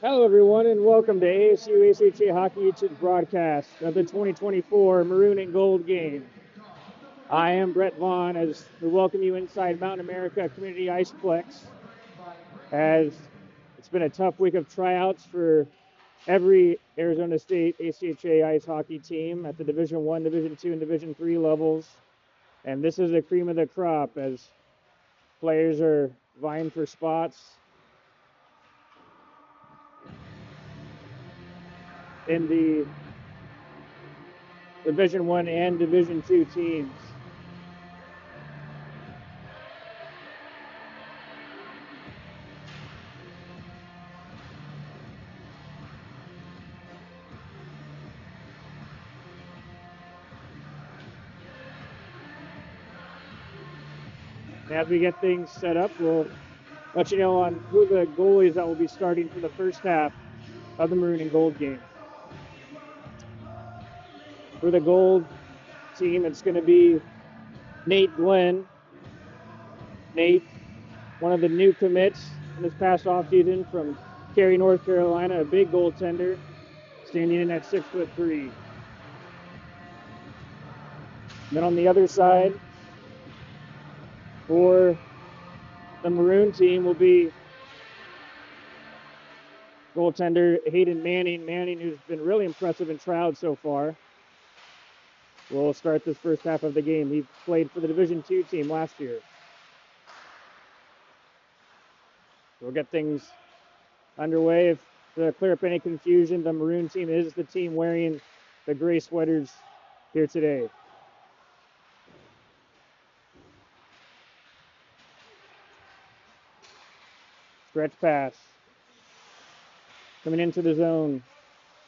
Hello, everyone, and welcome to ASU ACHA Hockey YouTube broadcast of the 2024 Maroon and Gold game. I am Brett Vaughn as we welcome you inside Mountain America Community Iceplex. As it's been a tough week of tryouts for every Arizona State ACHA ice hockey team at the Division I, Division II, and Division III levels. And this is the cream of the crop as players are vying for spots in the Division I and Division II teams. As we get things set up, we'll let you know on who the goalies that will be starting for the first half of the Maroon and Gold game. For the Gold team, it's going to be Nate Glenn. Nate, one of the new commits in this past offseason from Cary, North Carolina, a big goaltender, standing in at 6'3". Then on the other side, for the Maroon team will be goaltender Hayden Manning. Manning, who's been really impressive in tryouts so far, will start this first half of the game. He played for the Division II team last year. We'll get things underway. If to clear up any confusion, the Maroon team is the team wearing the gray sweaters here today. Stretch pass. Coming into the zone,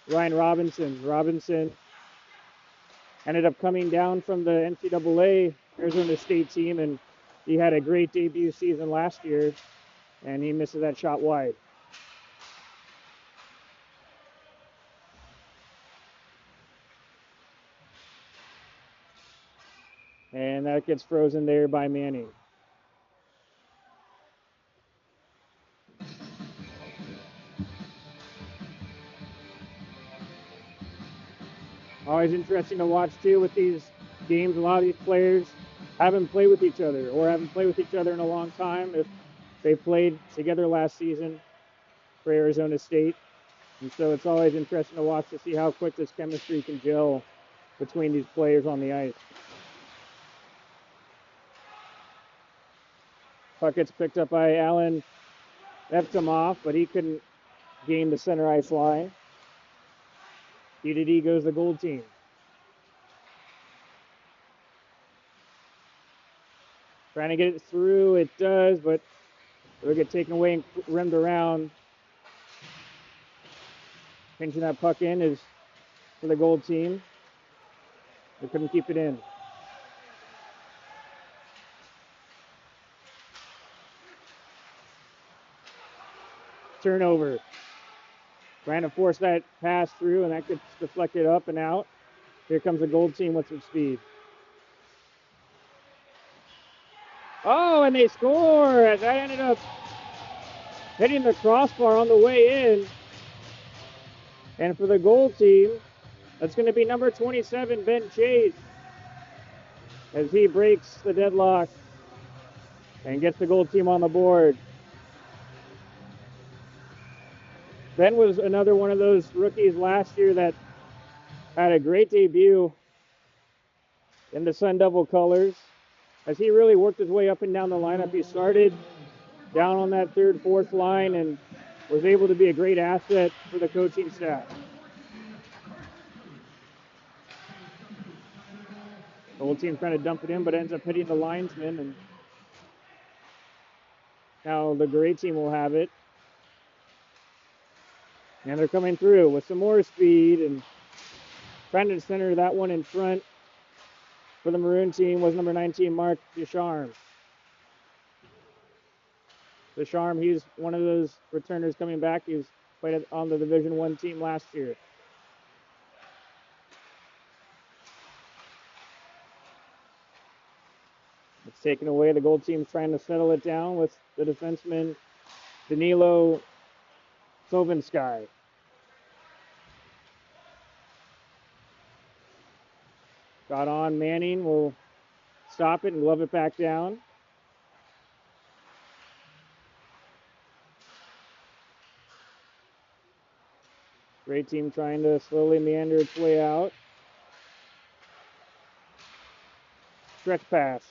Ryan Robinson. Robinson ended up coming down from the NCAA Arizona State team, and he had a great debut season last year, and he misses that shot wide. And that gets frozen there by Manning. Always interesting to watch, too, with these games. A lot of these players haven't played with each other or haven't played with each other in a long time. If they played together last season for Arizona State. And so it's always interesting to watch to see how quick this chemistry can gel between these players on the ice. Puck gets picked up by Alan Evtimov, but he couldn't gain the center ice line. D goes the Gold team. Trying to get it through, it does, but it'll get taken away and rimmed around. Pinching that puck in is for the Gold team. They couldn't keep it in. Turnover. Trying to force that pass through, and that gets deflected up and out. Here comes the Gold team with some speed. Oh, and they score! As that ended up hitting the crossbar on the way in. And for the Gold team, that's going to be number 27, Ben Chase, as he breaks the deadlock and gets the Gold team on the board. Ben was another one of those rookies last year that had a great debut in the Sun Devil colors, as he really worked his way up and down the lineup. He started down on that third, fourth line and was able to be a great asset for the coaching staff. The whole team trying to dump it in, but ends up hitting the linesman, and now the gray team will have it. And they're coming through with some more speed and trying to center that one in front for the Maroon team was number 19, Mark Descharmes. Descharmes, he's one of those returners coming back. He's played on the Division I team last year. It's taken away. The Gold team's trying to settle it down with the defenseman Danilo Sylvansky. Got on Manning, will stop it and glove it back down. Great team trying to slowly meander its way out. Stretch pass.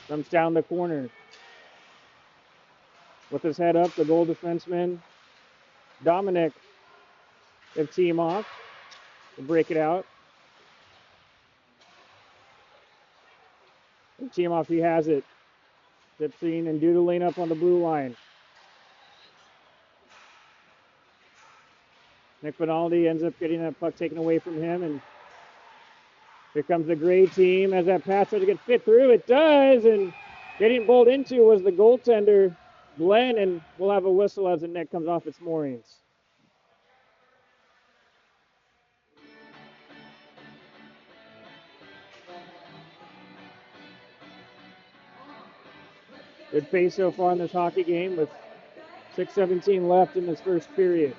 Comes down the corner. With his head up, the goal defenseman, Dominic, if team off, will break it out. If team off, he has it. Zipsing and doodling up on the blue line. Nick Benaldi ends up getting that puck taken away from him, and here comes the Gray team as that pass tries to get fit through. It does, and getting bowled into was the goaltender, Glenn, and we'll have a whistle as the net comes off its moorings. Good pace so far in this hockey game with 6:17 left in this first period.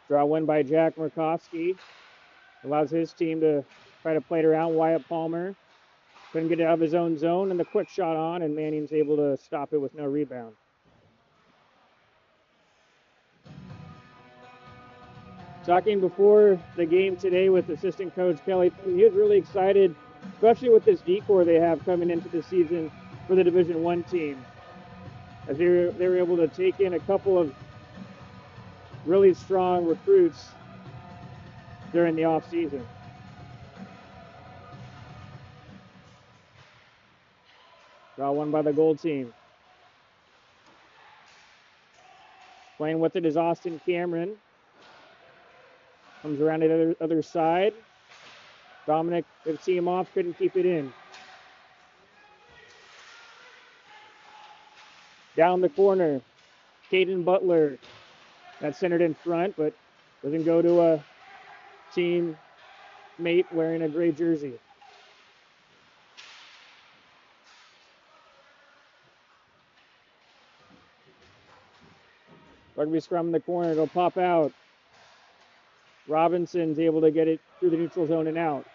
Draw win by Jack Murkowski. Allows his team to try to play it around. Wyatt Palmer couldn't get it out of his own zone, and the quick shot on, and Manning's able to stop it with no rebound. Talking before the game today with assistant coach Kelly, he was really excited, especially with this decor they have coming into the season for the Division I team. As they were able to take in a couple of really strong recruits during the offseason. Draw one by the gold team. Playing with it is Austin Cameron. Comes around to the other side. Dominic, with team off, couldn't keep it in. Down the corner, Caden Butler. That's centered in front, but doesn't go to a team mate wearing a gray jersey. Rugby scrum in the corner, it'll pop out. Robinson's able to get it through the neutral zone and out.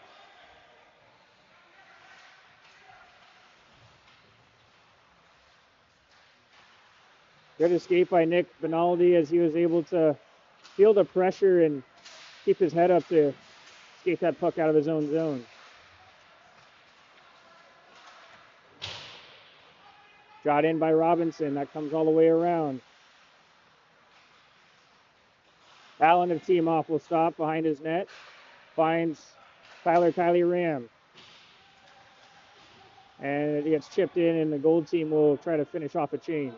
Good escape by Nick Benaldi as he was able to feel the pressure and keep his head up to escape that puck out of his own zone. Shot in by Robinson. That comes all the way around. Allen of team off will stop behind his net. Finds Kylie Ram. And it gets chipped in, and the gold team will try to finish off a change.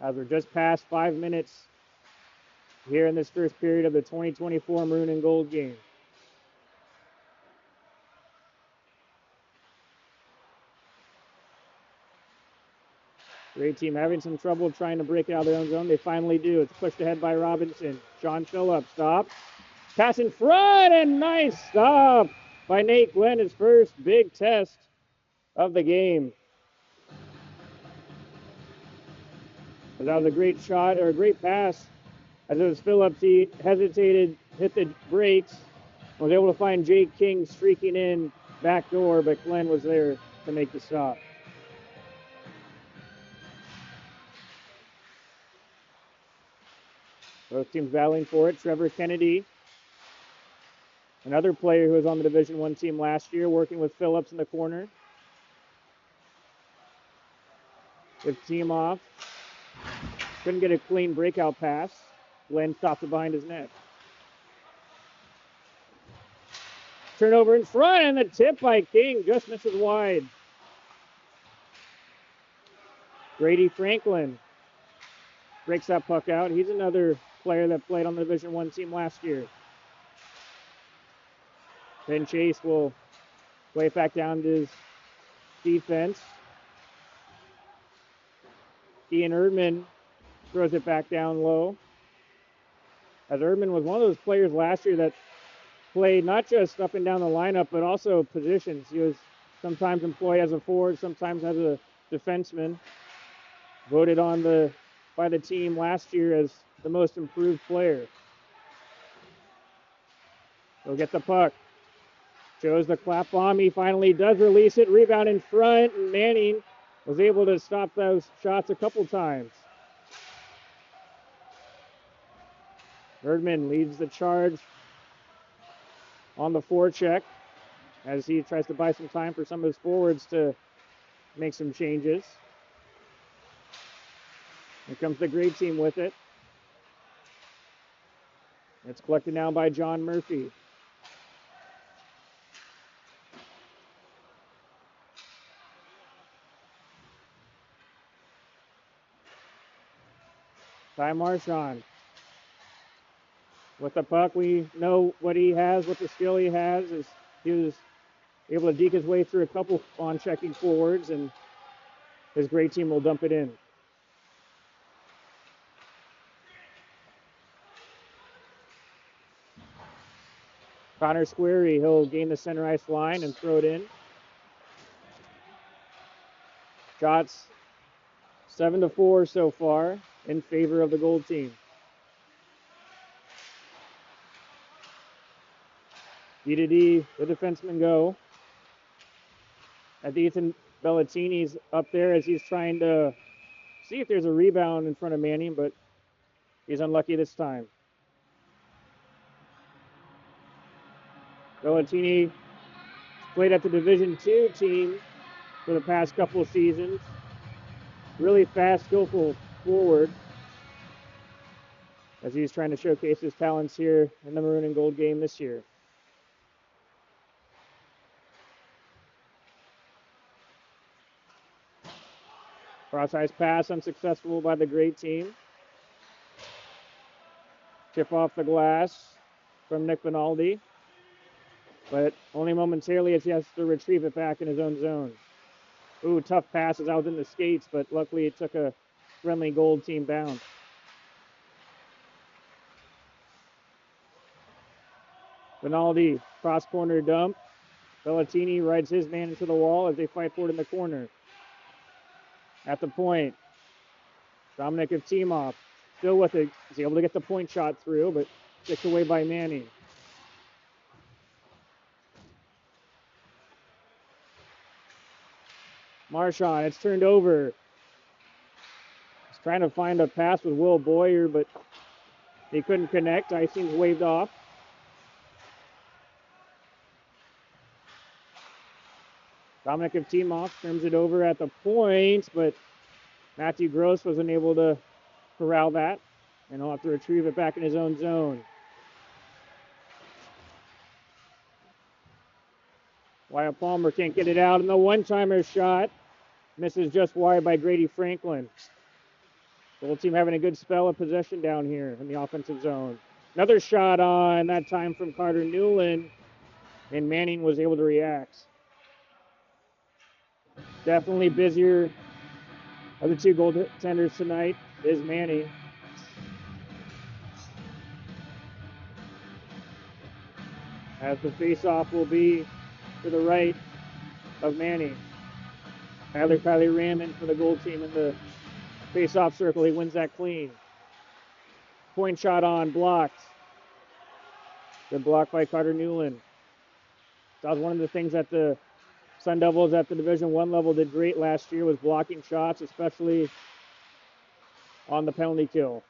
As we're just past 5 minutes here in this first period of the 2024 Maroon and Gold game. Great team having some trouble trying to break it out of their own zone. They finally do. It's pushed ahead by Robinson. Sean Phillips stop. Pass in front, and nice stop by Nate Glenn, his first big test of the game. That was a great shot, or a great pass. As it was Phillips, he hesitated, hit the brakes, was able to find Jake King streaking in back door, but Glenn was there to make the stop. Both teams battling for it. Trevor Kennedy, another player who was on the Division I team last year, working with Phillips in the corner. With team off. Couldn't get a clean breakout pass. Glenn stopped it behind his net. Turnover in front, and the tip by King just misses wide. Grady Franklin breaks that puck out. He's another player that played on the Division I team last year. Ben Chase will play it back down to his defense. Ian Erdman throws it back down low. as Erdman was one of those players last year that played not just up and down the lineup, but also positions. He was sometimes employed as a forward, sometimes as a defenseman. Voted on by the team last year as the most improved player. He'll get the puck. Shows the clap bomb. He finally does release it. Rebound in front. And Manning was able to stop those shots a couple times. Erdman leads the charge on the forecheck as he tries to buy some time for some of his forwards to make some changes. Here comes the great team with it. It's collected now by John Murphy. Ty Marchand with the puck. We know what he has, what the skill he has. Is he was able to deke his way through a couple on checking forwards, and his great team will dump it in. Connor Squarey, he'll gain the center ice line and throw it in. Shots 7-4 so far in favor of the gold team. D-to-D, the defensemen go. I think Ethan Bellatini's up there as he's trying to see if there's a rebound in front of Manning, but he's unlucky this time. Bellatini played at the Division II team for the past couple of seasons. Really fast, skillful forward as he's trying to showcase his talents here in the Maroon and Gold game this year. Cross-ice pass unsuccessful by the great team. Chip off the glass from Nick Benaldi, but only momentarily as he has to retrieve it back in his own zone. Ooh, tough passes out in the skates, but luckily it took a friendly gold team bounce. Benaldi, cross-corner dump. Bellatini rides his man into the wall as they fight for it in the corner. At the point, Dominic Evtimov still with it. He's able to get the point shot through, but kicked away by Manning. Marchand, it's turned over. He's trying to find a pass with Will Boyer, but he couldn't connect. Icing's waved off. Dominic Evtimov turns it over at the point, but Matthew Gross wasn't able to corral that, and he'll have to retrieve it back in his own zone. Wyatt Palmer can't get it out, and the one-timer shot misses just wide by Grady Franklin. The whole team having a good spell of possession down here in the offensive zone. Another shot on, that time from Carter Newland, and Manning was able to react. Definitely busier of the two goaltenders tonight is Manning. As the face-off will be to the right of Manning. Kylie Rammond for the goal team in the face-off circle. He wins that clean. Point shot on, blocked. Good block by Carter Newland. That was one of the things that the Sun Devils at the Division I level did great last year, was blocking shots, especially on the penalty kill.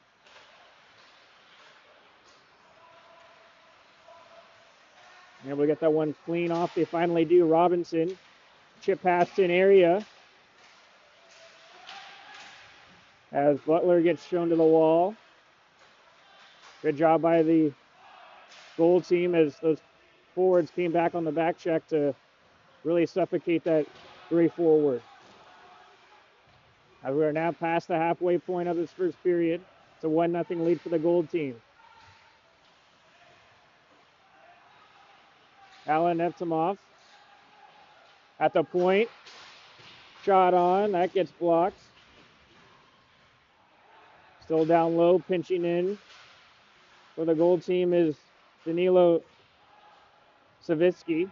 Able to get that one clean off. They finally do. Robinson, chip pass in area. As Butler gets shown to the wall. Good job by the goal team as those forwards came back on the back check to really suffocate that three forward. As we are now past the halfway point of this first period. It's a 1-0 lead for the gold team. Alan Evtimov at the point. Shot on. That gets blocked. Still down low, pinching in for the gold team is Danilo Savitsky.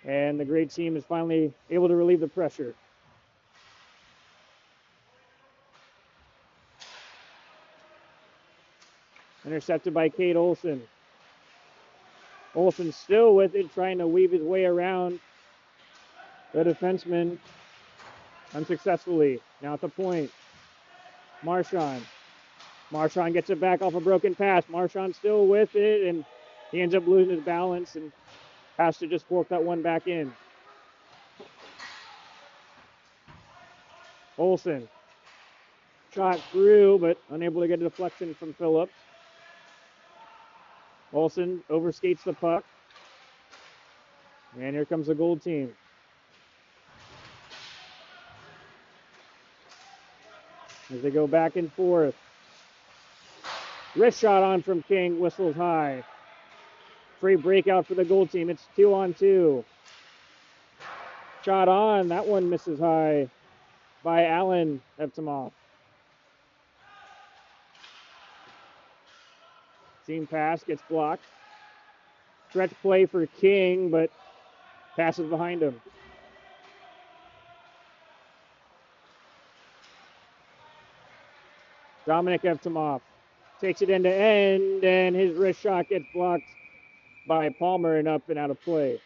And the great team is finally able to relieve the pressure. Intercepted by Cade Olson. Olson still with it, trying to weave his way around the defenseman unsuccessfully. Now at the point, Marchand. Marchand gets it back off a broken pass. Marchand still with it, and he ends up losing his balance and has to just fork that one back in. Olson. Shot through, but unable to get a deflection from Phillips. Olson overskates the puck. And here comes the gold team. As they go back and forth. Wrist shot on from King, whistles high. Free breakout for the gold team. It's 2-on-2. Shot on, that one misses high by Allen Evtimov. Seam pass gets blocked. Stretch play for King, but passes behind him. Dominic Evtimov takes it end to end, and his wrist shot gets blocked by Palmer and up and out of play.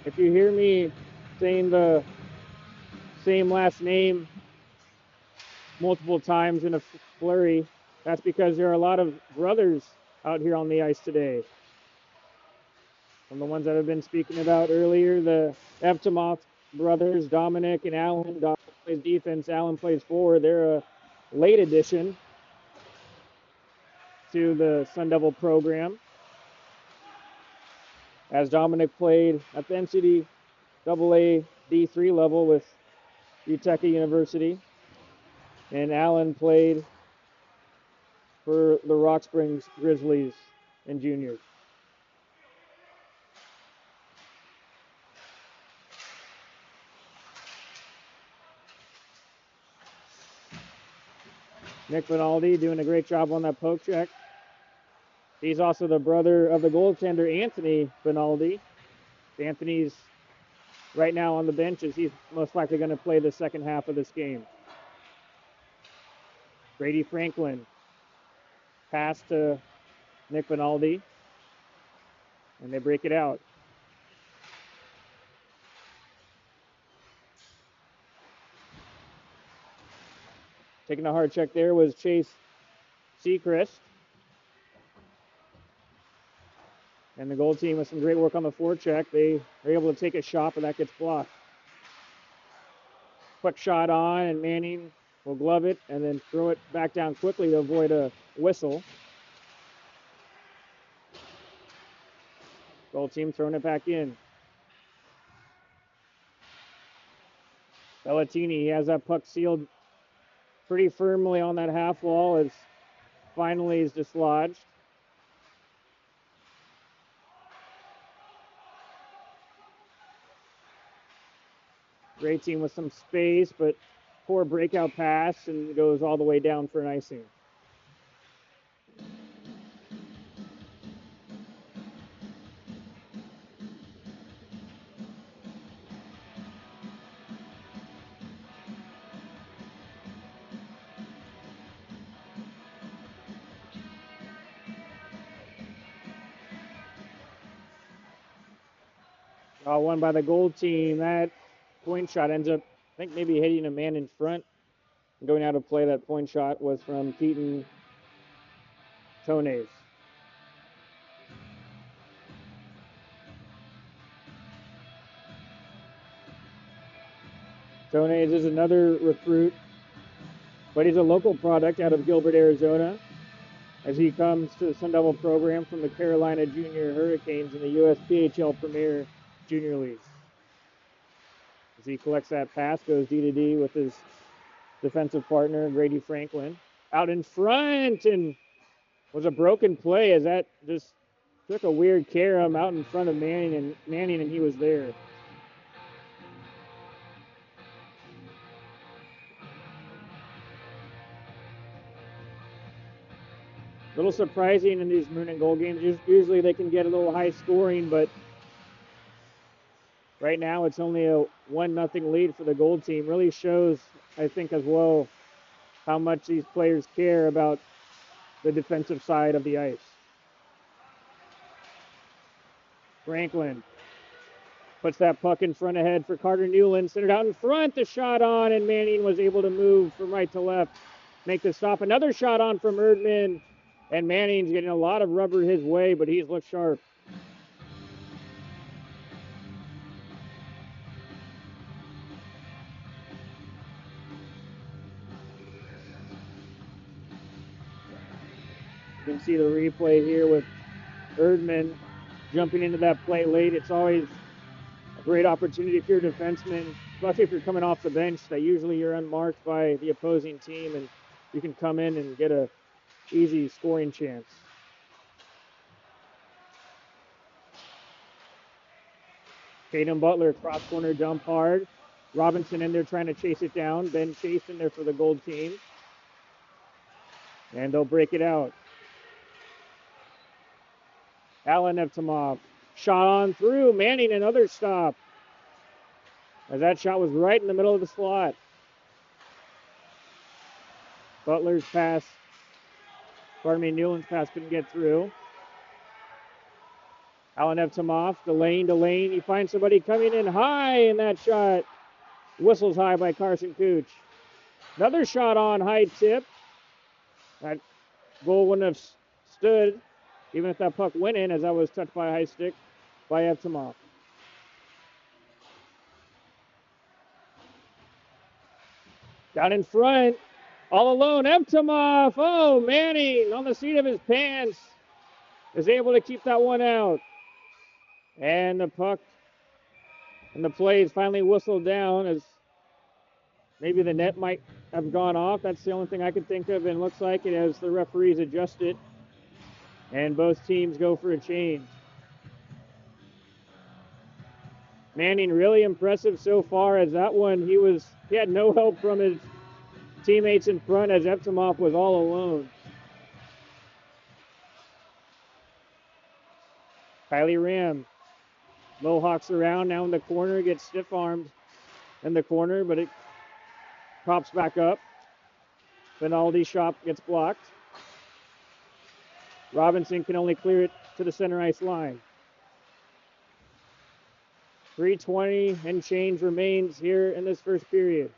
If you hear me saying the same last name multiple times in a flurry, that's because there are a lot of brothers out here on the ice today. From the ones that I've been speaking about earlier, the Evtimov brothers, Dominic and Allen. Dominic plays defense, Allen plays forward. They're a late addition to the Sun Devil program, as Dominic played at the NCAA D3 level with Utica University, and Allen played for the Rock Springs Grizzlies in juniors. Nick Vinaldi doing a great job on that poke check. He's also the brother of the goaltender, Anthony Vinaldi. Anthony's right now on the bench, as he's most likely going to play the second half of this game. Brady Franklin. Pass to Nick Vinaldi. And they break it out. Taking a hard check there was Chase Seacrest. And the goal team with some great work on the forecheck. They are able to take a shot, but that gets blocked. Quick shot on, and Manning will glove it and then throw it back down quickly to avoid a whistle. Goal team throwing it back in. Bellatini, he has that puck sealed pretty firmly on that half wall, as finally is dislodged. Great team with some space, but poor breakout pass, and it goes all the way down for an icing. Won by the gold team. That point shot ends up, I think, maybe hitting a man in front. Going out of play, that point shot was from Keaton Tones. Tones is another recruit, but he's a local product out of Gilbert, Arizona, as he comes to the Sun Devil program from the Carolina Junior Hurricanes in the USPHL Premier Junior League. As he collects that pass, goes D-to-D with his defensive partner, Grady Franklin. Out in front, and was a broken play, as that just took a weird carom out in front of Manning, and he was there. A little surprising in these Maroon and Gold games. Usually they can get a little high scoring, but right now it's only a 1-0 lead for the Gold team. Really shows, I think, as well, how much these players care about the defensive side of the ice. Franklin puts that puck in front ahead for Carter Newland. Centered out in front. The shot on, and Manning was able to move from right to left, make the stop. Another shot on from Erdman, and Manning's getting a lot of rubber his way, but he's looked sharp. You can see the replay here with Erdman jumping into that play late. It's always a great opportunity if you're a defenseman, especially if you're coming off the bench, that usually you're unmarked by the opposing team, and you can come in and get a easy scoring chance. Caden Butler, cross corner dump hard. Robinson in there trying to chase it down. Ben Chase in there for the Gold team. And they'll break it out. Alan Evtimov, shot on through. Manning, another stop. As that shot was right in the middle of the slot. Butler's pass, Newland's pass couldn't get through. Alan Evtimov, to lane. He finds somebody coming in high, and that shot whistles high by Carson Cooch. Another shot on, high tip. That goal wouldn't have stood even if that puck went in, as that was touched by a high stick by Evtimov. Down in front, all alone, Evtimov. Oh, Manning on the seat of his pants is able to keep that one out. And the puck and the play is finally whistled down, as maybe the net might have gone off. That's the only thing I can think of, and looks like it as the referees adjust it. And both teams go for a change. Manning really impressive so far, as that one he had no help from his teammates in front, as Evtimov was all alone. Kylie Ram low hawks around now in the corner, gets stiff armed in the corner, but it pops back up. Finaldi's shot gets blocked. Robinson can only clear it to the center ice line. 3:20 and change remains here in this first period.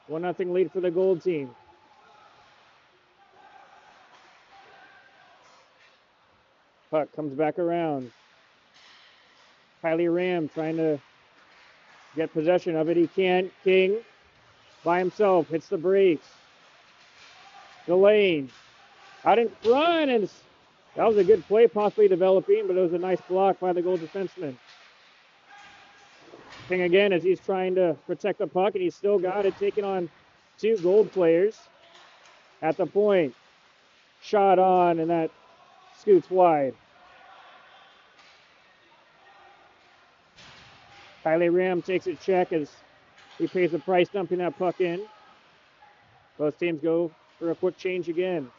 1-0 lead for the Gold team. Puck comes back around. Kylie Ram trying to get possession of it. He can't. King by himself hits the brakes. Delane out in front, and that was a good play possibly developing, but it was a nice block by the Gold defenseman. King again as he's trying to protect the puck, and he's still got it, taking on two Gold players at the point. Shot on, and that scoots wide. Kylie Ram takes a check as he pays the price, dumping that puck in. Both teams go for a quick change again.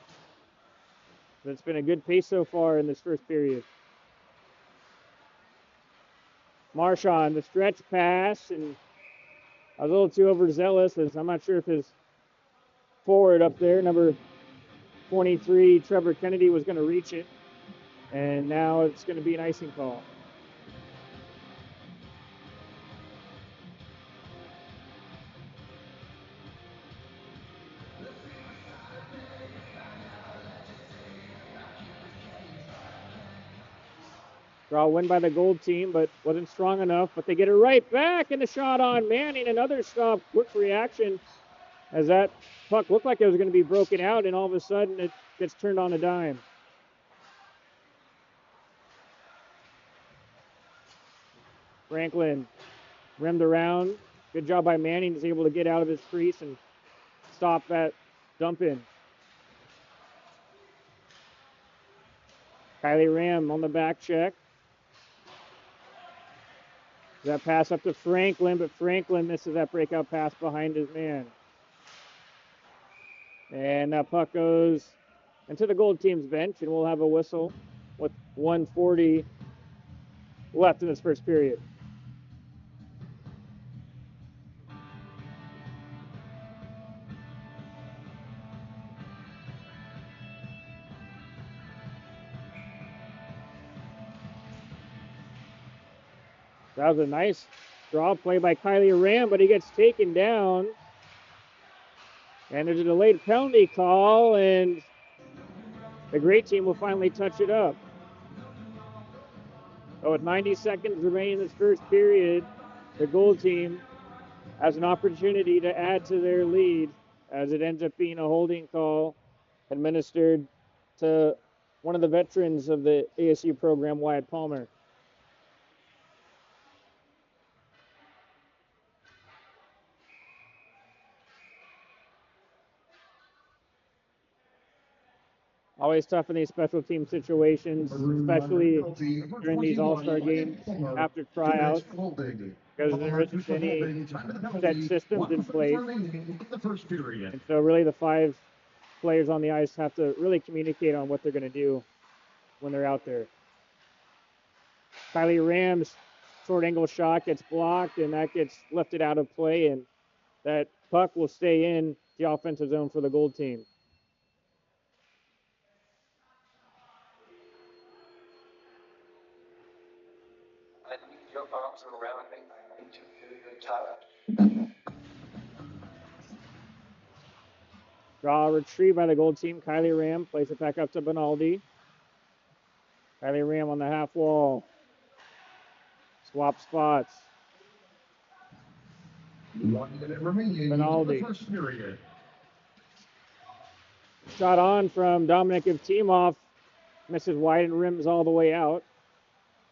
But it's been a good pace so far in this first period. Marchand, the stretch pass, and I was a little too overzealous, as I'm not sure if his forward up there, number 23, Trevor Kennedy, was going to reach it. And now it's going to be an icing call. Draw win by the Gold team, but wasn't strong enough. But they get it right back, and the shot on Manning. Another stop, quick reaction, as that puck looked like it was going to be broken out, and all of a sudden it gets turned on a dime. Franklin rimmed around. Good job by Manning. He's able to get out of his crease and stop that dump in. Kylie Ram on the back check. That pass up to Franklin, but Franklin misses that breakout pass behind his man. And that puck goes into the gold team's bench, and we'll have a whistle with 1:40 left in this first period. That was a nice draw play by Kylie Ram, but he gets taken down. And there's a delayed penalty call, and the great team will finally touch it up. So with 90 seconds remaining in this first period, the gold team has an opportunity to add to their lead as it ends up being a holding call administered to one of the veterans of the ASU program, Wyatt Palmer. Always tough in these special team situations, especially during these all-star games after tryouts, because there isn't any set systems in place. And so really the 5 players on the ice have to really communicate on what they're going to do when they're out there. Kylie Ram's short angle shot gets blocked, and that gets lifted out of play, and that puck will stay in the offensive zone for the gold team. Draw retrieved by the gold team. Kylie Ram plays it back up to Benaldi. Kylie Ram on the half wall. Swap spots. 1 minute remaining in the first period. Shot on from Dominic Evtimov. Misses wide and rims all the way out.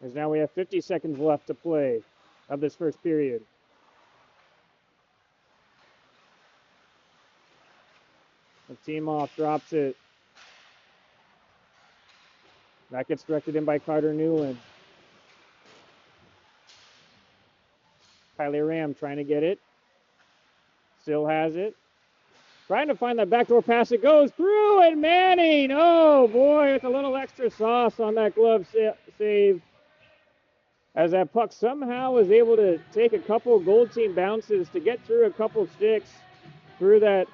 As now we have 50 seconds left to play of this first period. Evtimov drops it. That gets directed in by Carter Newland. Kylie Ram trying to get it. Still has it. Trying to find that backdoor pass. It goes through, and Manning, oh boy, with a little extra sauce on that glove save. As that puck somehow was able to take a couple gold team bounces to get through a couple sticks through that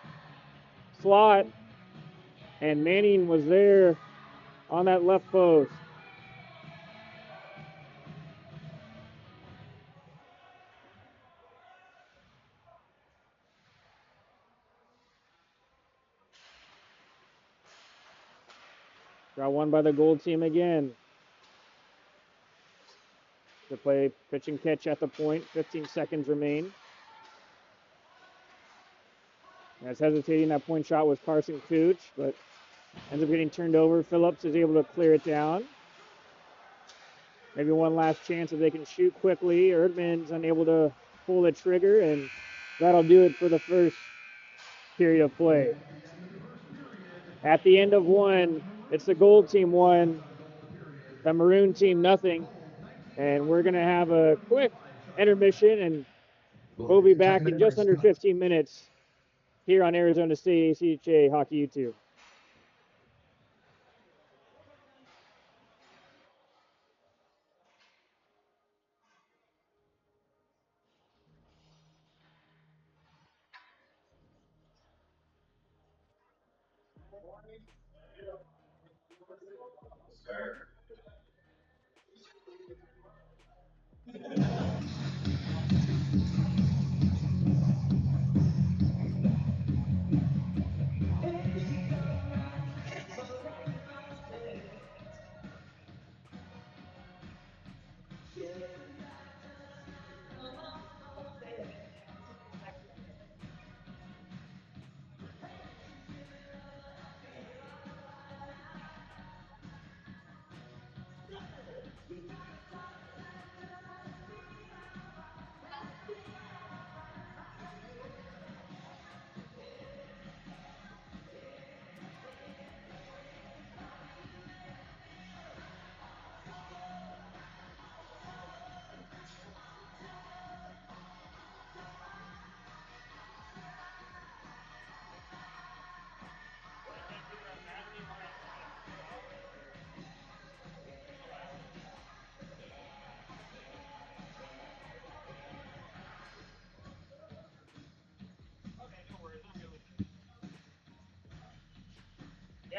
slot. And Manning was there on that left post. Got one by the gold team again. To play pitch and catch at the point. 15 seconds remain. As hesitating, that point shot was Carson Cooch, but ends up getting turned over. Phillips is able to clear it down. Maybe one last chance if they can shoot quickly. Erdman's unable to pull the trigger, and that'll do it for the first period of play. At the end of one, it's the gold team 1, the Maroon team nothing. And we're going to have a quick intermission, and we'll be back in just under 15 minutes here on Arizona State ACHA Hockey YouTube.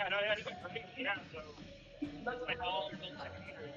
Yeah, no, yeah, he's been great. Yeah, so that's like all their little second year.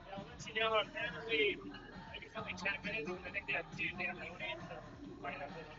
Yeah, I'll let you know apparently maybe it's only 10 minutes, and I think they have two damn donates, so might have to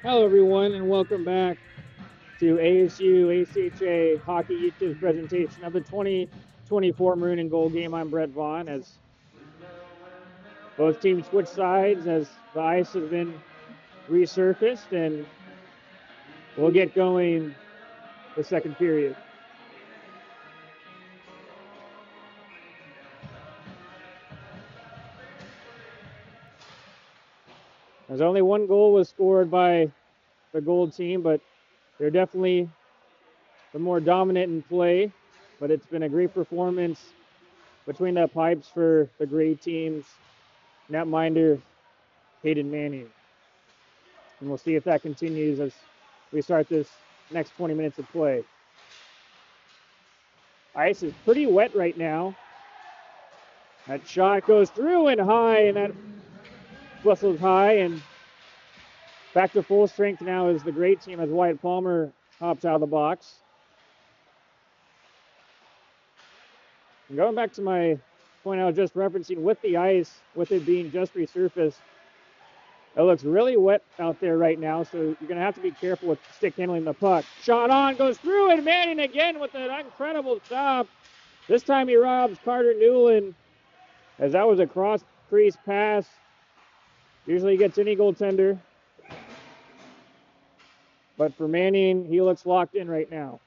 Hello, everyone, and welcome back to ASU ACHA Hockey YouTube's presentation of the 2024 Maroon and Gold game. I'm Brett Vaughn, as both teams switch sides as the ice has been resurfaced, and we'll get going the second period. As only one goal was scored by the Gold team, but they're definitely the more dominant in play. But it's been a great performance between the pipes for the gray teams, netminder Hayden Manning. And we'll see if that continues as we start this next 20 minutes of play. Ice is pretty wet right now. That shot goes through and high, and that whistles high, and back to full strength now is the great team as Wyatt Palmer hops out of the box. And going back to my point I was just referencing with the ice, with it being just resurfaced, it looks really wet out there right now, so you're going to have to be careful with stick handling the puck. Shot on, goes through, and Manning again with an incredible stop. This time he robs Carter Newland, as that was a cross-crease pass. Usually he gets any goaltender. But for Manning, he looks locked in right now.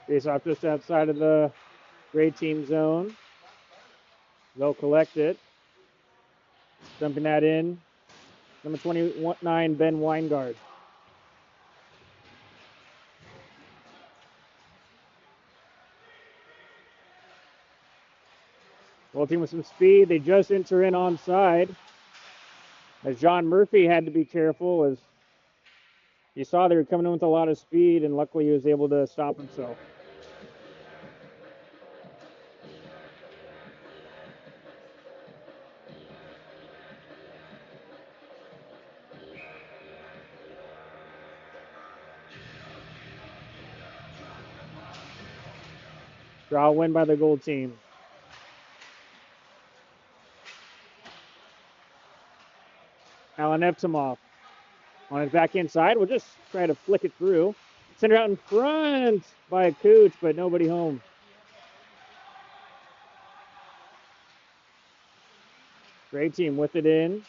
Face off just outside of the gray team zone. They'll collect it. Dumping that in. Number 29, Ben Weingard. Well, team with some speed. They just enter in onside. As John Murphy had to be careful, as you saw they were coming in with a lot of speed, and luckily he was able to stop himself. Draw win by the Gold team. Alan Evtimov on his back inside. We'll just try to flick it through. Send it out in front by Cooch, but nobody home. Great team with it in.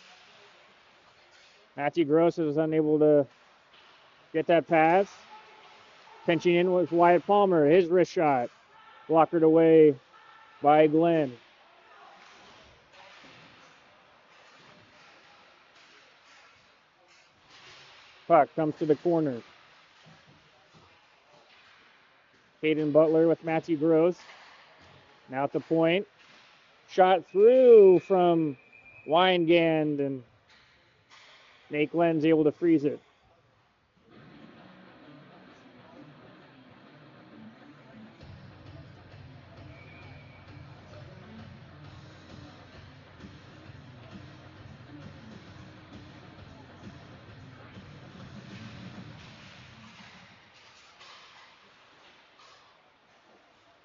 Matthew Gross is unable to get that pass. Pinching in was Wyatt Palmer. His wrist shot. Blockered away by Glenn. Puck comes to the corner. Caden Butler with Matthew Gross. Now at the point. Shot through from Weingand, and Nate Glenn's able to freeze it.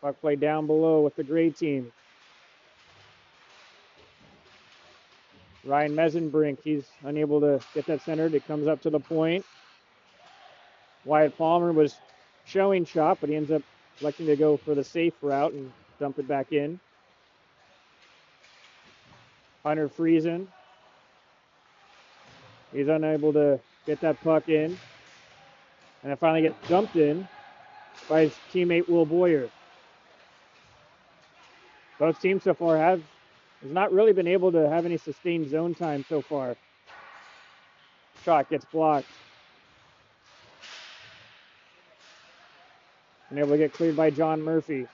Puck play down below with the gray team. Ryan Mesenbrink, he's unable to get that centered. It comes up to the point. Wyatt Palmer was showing shot, but he ends up electing to go for the safe route and dump it back in. Hunter Friesen. He's unable to get that puck in. And it finally gets dumped in by his teammate Will Boyer. Both teams so far has not really been able to have any sustained zone time so far. Shot gets blocked. And able to get cleared by John Murphy.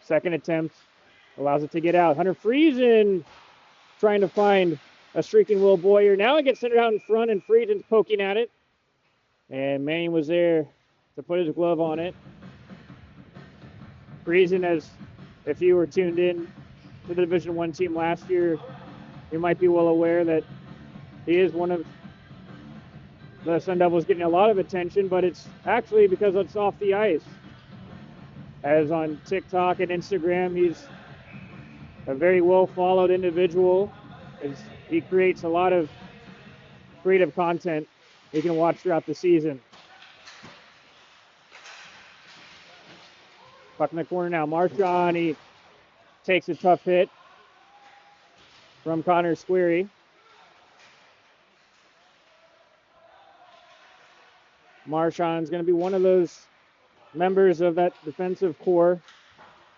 Second attempt allows it to get out. Hunter Friesen trying to find a streaking Will Boyer. Now it gets centered out in front, and Friesen's poking at it. And Manning was there to put his glove on it. Friesen, as if you were tuned in to the Division I team last year, you might be well aware that he is one of the Sun Devils getting a lot of attention, but it's actually because it's off the ice. As on TikTok and Instagram, he's a very well-followed individual. He creates a lot of creative content you can watch throughout the season. Puck in the corner now. Marchand, he takes a tough hit from Connor Squeary. Marchand's going to be one of those members of that defensive core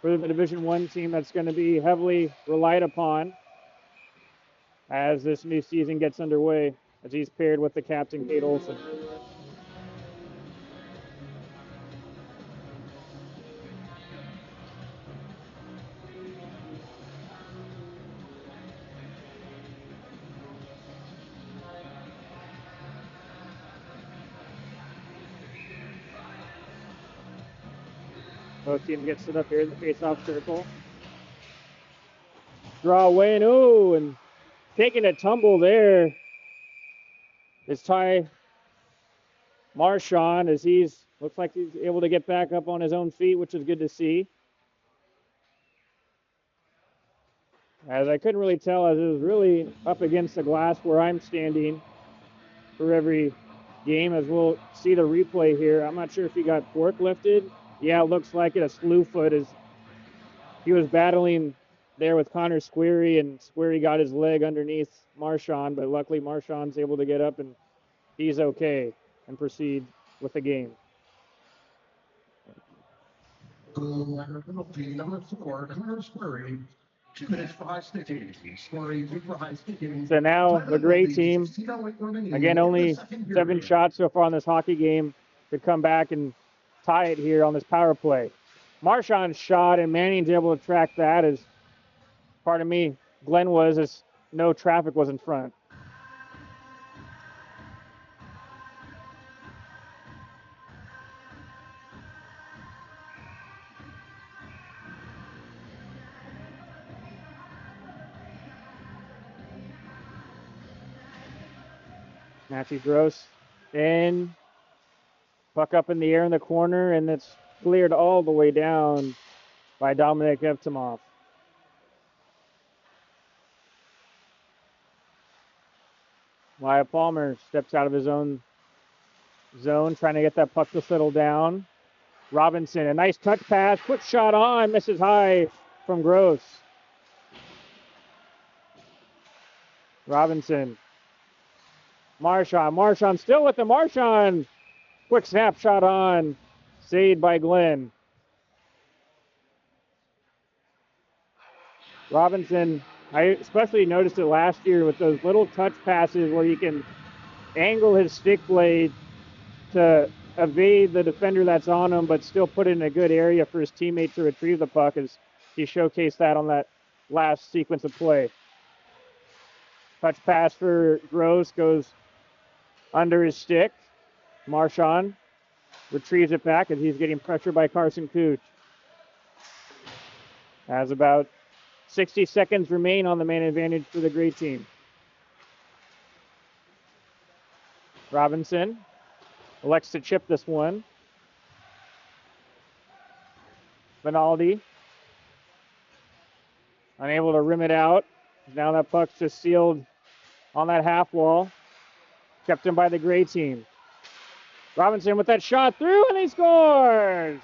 for the Division I team that's going to be heavily relied upon as this new season gets underway, as he's paired with the captain, Kate Olson. Both teams get stood up here in the face-off circle. Draw away, and and taking a tumble there is Ty Marchand, as looks like he's able to get back up on his own feet, which is good to see. As I couldn't really tell, as it was really up against the glass where I'm standing for every game, as we'll see the replay here. I'm not sure if he got forklifted. Yeah, it looks like it. A slew foot, as he was battling there with Connor Squeary, and Squeary got his leg underneath Marchand, but luckily Marchand's able to get up and he's okay and proceed with the game. Number 4, Connor Squeary. 2 minutes for high sticking. Squeary 2 for high sticking. So now the gray team, again, only 7 shots so far on this hockey game, to come back and tie it here on this power play. Marchand's shot, and Manning's able to track that, as, pardon me, Glenn was, as no traffic was in front. Matthew Gross in, puck up in the air in the corner, and it's cleared all the way down by Dominic Evtimov. Wyatt Palmer steps out of his own zone, trying to get that puck to settle down. Robinson, a nice touch pass, quick shot on, misses high from Gross. Robinson. Marchand still with the Marchand. Quick snapshot on, saved by Glenn. Robinson, I especially noticed it last year with those little touch passes where he can angle his stick blade to evade the defender that's on him, but still put it in a good area for his teammate to retrieve the puck, as he showcased that on that last sequence of play. Touch pass for Gross goes under his stick. Marchand retrieves it back as he's getting pressured by Carson Cooch. As about 60 seconds remain on the man advantage for the great team. Robinson elects to chip this one. Vinaldi unable to rim it out. Now that puck's just sealed on that half wall. Kept in by the gray team. Robinson with that shot through, and he scores!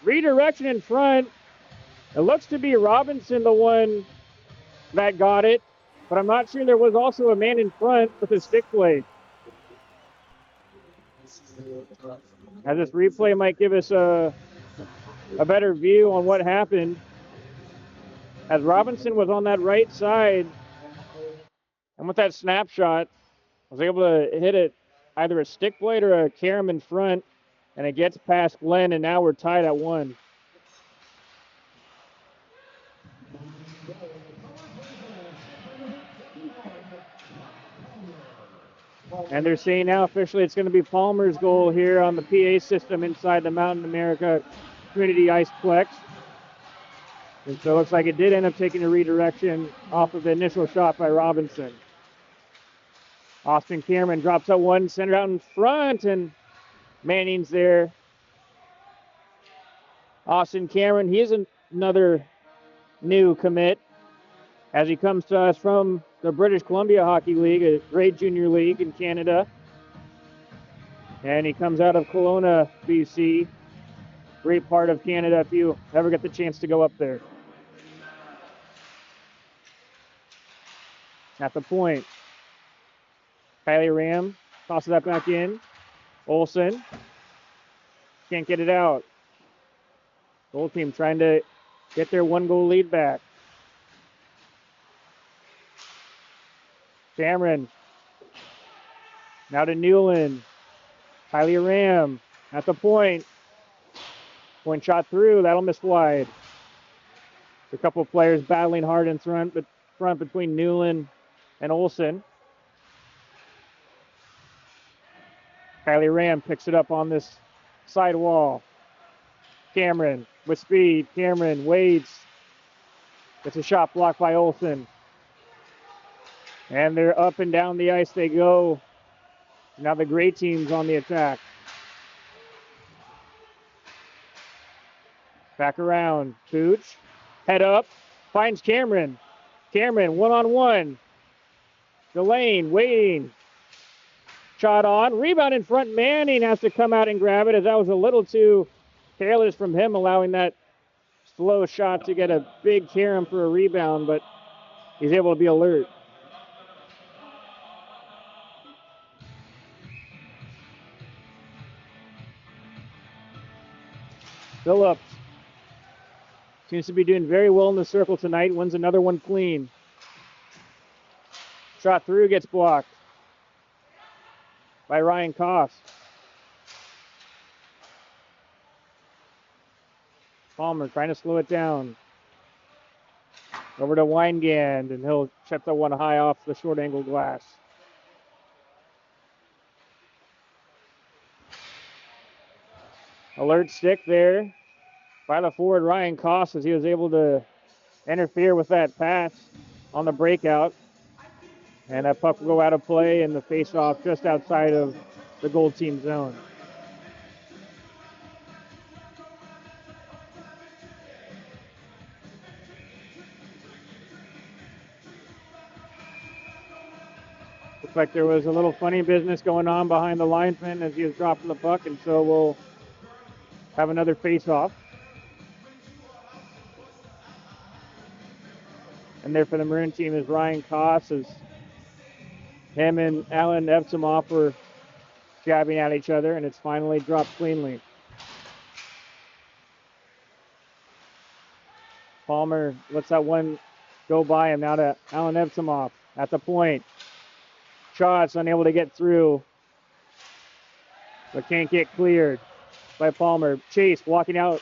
Redirection in front. It looks to be Robinson the one that got it, but I'm not sure there was also a man in front with a stick blade. As this replay might give us a better view on what happened. As Robinson was on that right side, and with that snapshot, was able to hit it either a stick blade or a carom in front, and it gets past Glenn, and now we're tied at 1. And they're saying now officially it's going to be Palmer's goal here on the PA system inside the Mountain America Community Iceplex. And so it looks like it did end up taking a redirection off of the initial shot by Robinson. Austin Cameron drops out one, centered out in front, and Manning's there. Austin Cameron, he is another new commit as he comes to us from the British Columbia Hockey League, a great junior league in Canada. And he comes out of Kelowna, BC. Great part of Canada if you ever get the chance to go up there. At the point, Kylie Ram tosses that back in. Olsen can't get it out. Goal team trying to get their 1-goal lead back. Cameron. Now to Newland. Kylie Ram at the point. Point shot through. That'll miss wide. A couple of players battling hard in front between Newland and Olsen. Kylie Ram picks it up on this side wall. Cameron with speed. Cameron waits. It's a shot blocked by Olsen. And they're up and down the ice they go. Now the gray team's on the attack. Back around. Cooch. Head up. Finds Cameron. Cameron one-on-one. Delane waiting. Shot on. Rebound in front. Manning has to come out and grab it, as that was a little too careless from him, allowing that slow shot to get a big carom for a rebound, but he's able to be alert. Phillips seems to be doing very well in the circle tonight. Wins another one clean. Shot through, gets blocked by Ryan Koss. Palmer trying to slow it down. Over to Weingand, and he'll check the one high off the short angle glass. Alert stick there by the forward Ryan Koss, as he was able to interfere with that pass on the breakout. And that puck will go out of play, and the face-off just outside of the gold team zone. Looks like there was a little funny business going on behind the linesman as he was dropping the puck, and so we'll have another face-off. And there for the Maroon team is Ryan Koss, as him and Alan Evtimoff were jabbing at each other, and it's finally dropped cleanly. Palmer lets that one go by him. Now to Alan Evtimoff at the point. Shots unable to get through, but can't get cleared by Palmer. Chase walking out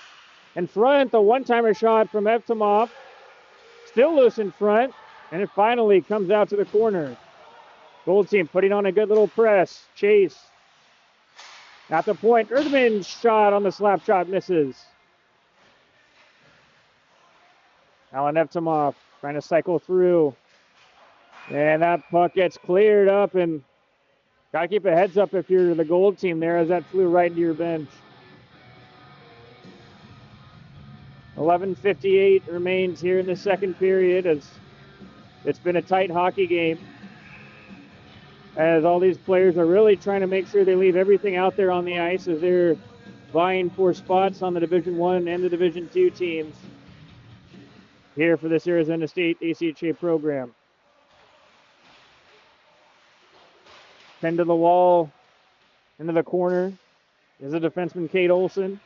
in front. The one-timer shot from Evtimoff. Still loose in front, and it finally comes out to the corner. Gold team putting on a good little press. Chase at the point. Erdman's shot on the slap shot misses. Alan Evtimoff trying to cycle through. And that puck gets cleared up, and got to keep a heads up if you're the Gold team there, as that flew right into your bench. 11:58 remains here in the second period, as it's been a tight hockey game, as all these players are really trying to make sure they leave everything out there on the ice as they're vying for spots on the Division I and the Division II teams here for this Arizona State ACHA program. Pinned to the wall, into the corner is the defenseman Kate Olson.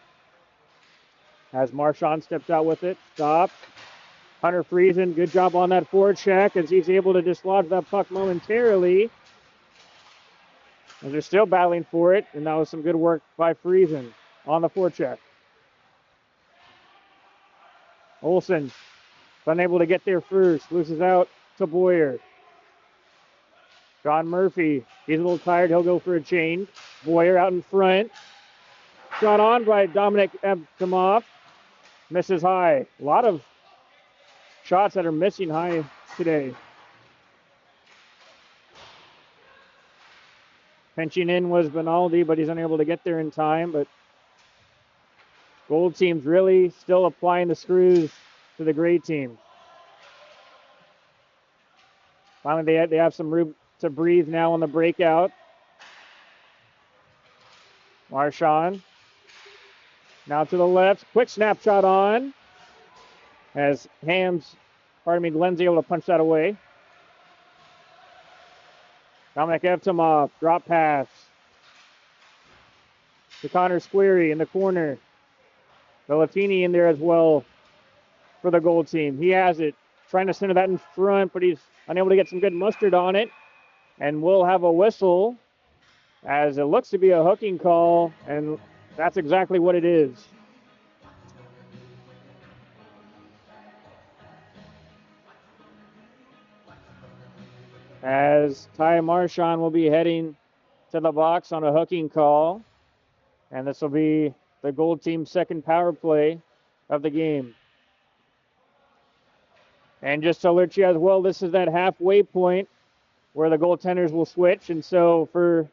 As Marchand steps out with it, stopped. Hunter Friesen, good job on that forecheck as he's able to dislodge that puck momentarily. As they're still battling for it, and that was some good work by Friesen on the forecheck. Olson, unable to get there first, loses out to Boyer. John Murphy, he's a little tired, he'll go for a change. Boyer out in front. Shot on by Dominic Evtimoff. Misses high. A lot of shots that are missing high today. Pinching in was Benaldi, but he's unable to get there in time. But Gold team's really still applying the screws to the gray team. Finally, they have some room to breathe now on the breakout. Marchand. Now to the left. Quick snapshot on. As Glenn's able to punch that away. Dominic Evtimoff, drop pass. To Connor Squarey in the corner. Bellatini in there as well for the Gold team. He has it. Trying to center that in front, but he's unable to get some good mustard on it. And we'll have a whistle, as it looks to be a hooking call, and that's exactly what it is. As Ty Marchand will be heading to the box on a hooking call, and this will be the Gold team's second power play of the game. And just to alert you as well, this is that halfway point where the goaltenders will switch, and so for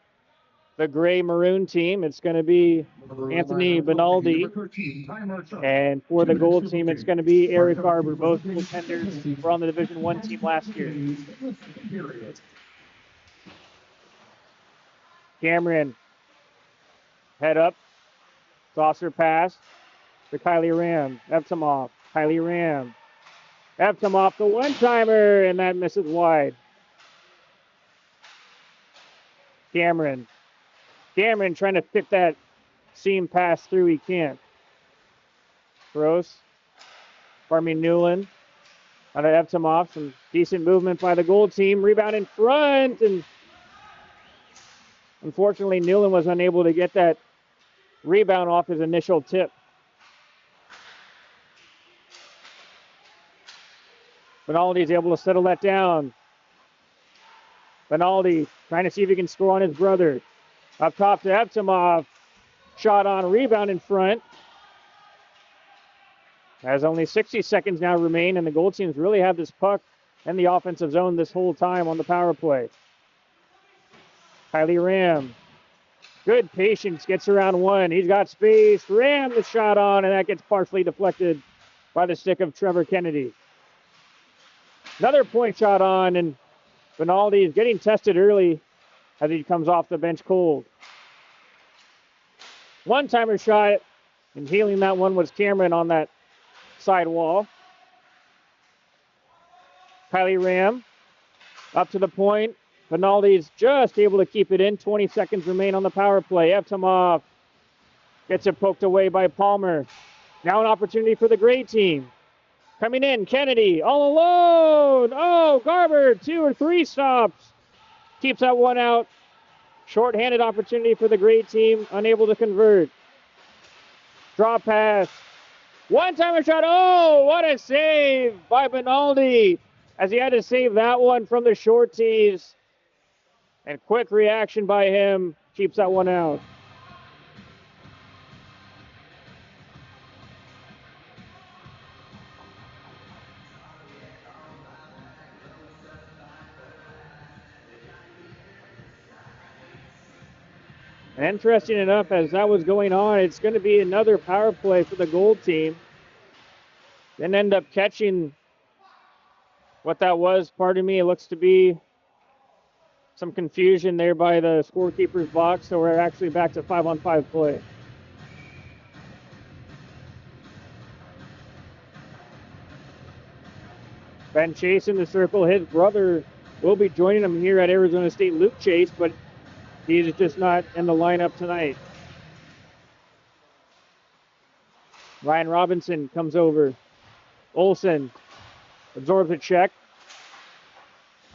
the gray Maroon team, it's going to be Anthony Benaldi. And for the Gold team, it's going to be Eric Arbor. Both goaltenders were on the Division I team last year. Cameron, head up. Saucer pass to Kylie Ram. Evtimoff. Kylie Ram. Evtimoff, the one-timer, and that misses wide. Cameron trying to pick that seam pass through. He can't. Newland. Out of Evtimoff. Some decent movement by the Gold team. Rebound in front. And unfortunately, Newland was unable to get that rebound off his initial tip. Benaldi's able to settle that down. Benaldi trying to see if he can score on his brother. Up top to Evtimoff. Shot on, rebound in front. As only 60 seconds now remain, and the Gold teams really have this puck in the offensive zone this whole time on the power play. Kylie Ram. Good patience, gets around one. He's got space. Ram the shot on, and that gets partially deflected by the stick of Trevor Kennedy. Another point shot on, and Finaldi is getting tested early as he comes off the bench cold. One-timer shot, and healing that one was Cameron on that side wall. Kylie Ram up to the point. Finaldi's just able to keep it in. 20 seconds remain on the power play. Evtimov gets it poked away by Palmer. Now an opportunity for the gray team. Coming in, Kennedy all alone. Oh, Garber, 2 or 3 stops. Keeps that one out. Short-handed opportunity for the gray team, unable to convert. Draw pass. One-timer shot. Oh, what a save by Benaldi as he had to save that one from the short tees. And quick reaction by him keeps that one out. And interesting enough, as that was going on, it's going to be another power play for the gold team. Didn't end up catching what that was. Pardon me, it looks to be some confusion there by the scorekeeper's box, so we're actually back to 5-on-5 play. Ben Chase in the circle. His brother will be joining him here at Arizona State, Luke Chase, but he's just not in the lineup tonight. Ryan Robinson comes over. Olsen absorbs a check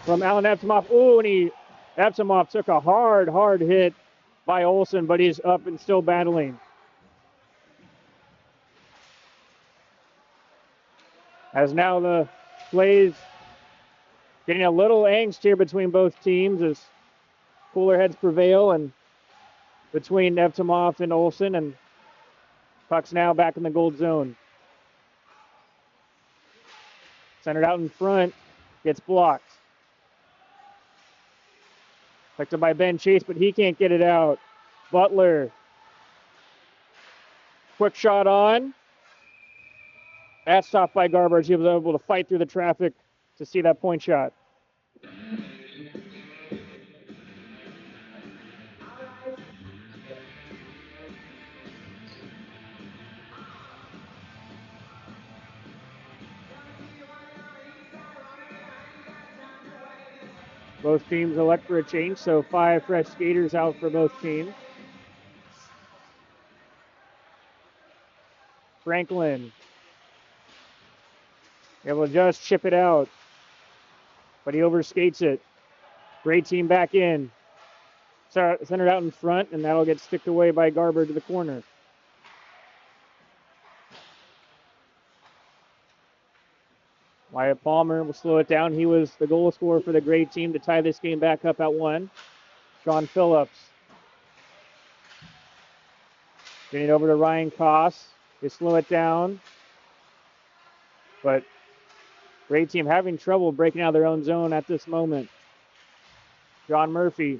from Alan Evtimov. Ooh, and Evtimov took a hard hit by Olsen, but he's up and still battling. As now the plays getting a little angst here between both teams as cooler heads prevail and between Evtimov and Olsen, and puck's now back in the gold zone. Centered out in front, gets blocked. Picked up by Ben Chase, but he can't get it out. Butler. Quick shot on. That's stopped by Garber. He was able to fight through the traffic to see that point shot. Both teams elect for a change, so 5 fresh skaters out for both teams. Franklin able to just chip it out, but he overskates it. Great team back in. Centered out in front, and that'll get sticked away by Garber to the corner. Wyatt Palmer will slow it down. He was the goal scorer for the gray team to tie this game back up at 1. Sean Phillips. Getting over to Ryan Koss. They slow it down. But gray team having trouble breaking out of their own zone at this moment. John Murphy.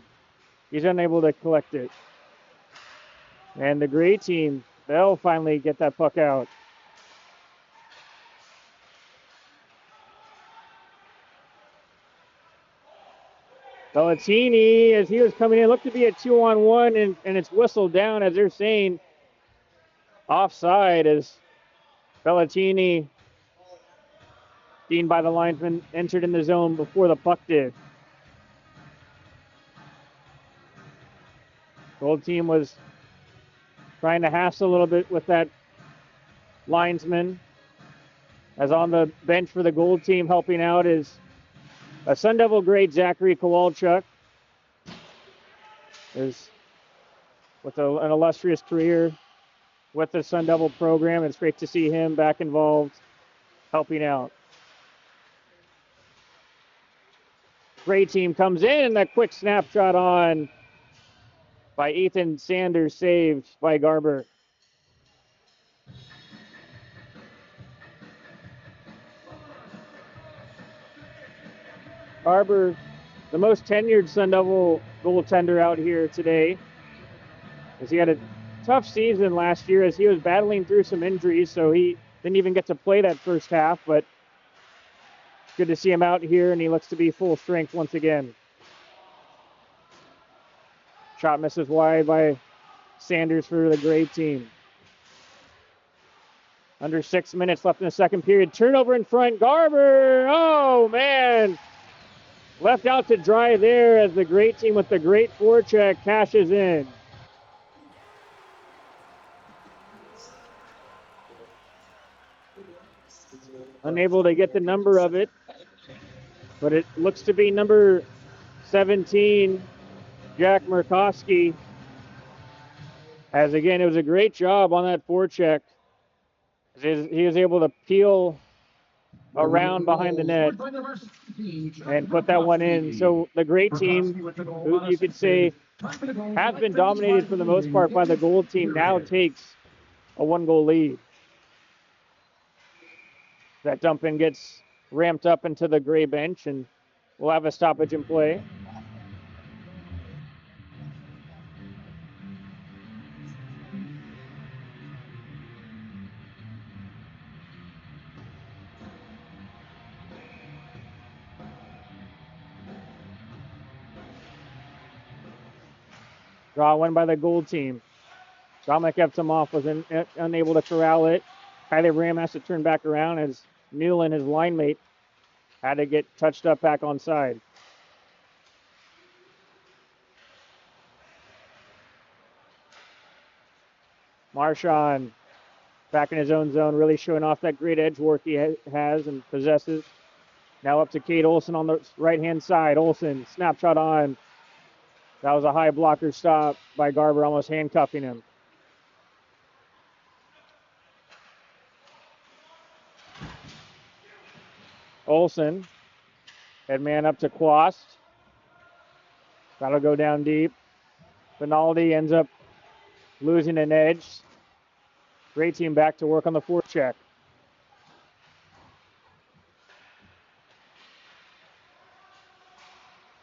He's unable to collect it. And the gray team, they'll finally get that puck out. Bellatini, as he was coming in, looked to be a 2-on-1, and it's whistled down as they're saying offside as Bellatini, seen by the linesman, entered in the zone before the puck did. Gold team was trying to hassle a little bit with that linesman. As on the bench for the gold team helping out is a Sun Devil grade Zachary Kowalchuk. Is with an illustrious career with the Sun Devil program. It's great to see him back involved, helping out. Great team comes in, and that quick snapshot on by Ethan Sanders, saved by Garber. Garber, the most tenured Sun Devil goaltender out here today, as he had a tough season last year as he was battling through some injuries, so he didn't even get to play that first half, but good to see him out here, and he looks to be full strength once again. Shot misses wide by Sanders for the Gray team. Under 6 minutes left in the second period. Turnover in front. Garber. Oh, man. Left out to dry there as the Gray team with the great forecheck cashes in. Unable to get the number of it, but it looks to be number 17, Jack Murkowski. As again, it was a great job on that forecheck. He is able to peel around behind the net and put that one in. So the Gray team, who you could say has been dominated for the most part by the Gold team, now takes a 1-goal lead. That dump in gets ramped up into the Gray bench, and we'll have a stoppage in play. Draw one by the Gold team. Dominic Evtimov was unable to corral it. Kylie Ram has to turn back around as Newland, his line mate, had to get touched up back on side. Marchand back in his own zone, really showing off that great edge work he has and possesses. Now up to Kate Olsen on the right-hand side. Olsen, snapshot on. That was a high blocker stop by Garber, almost handcuffing him. Olsen, head man up to Quast. That'll go down deep. Finaldi ends up losing an edge. Great team back to work on the forecheck.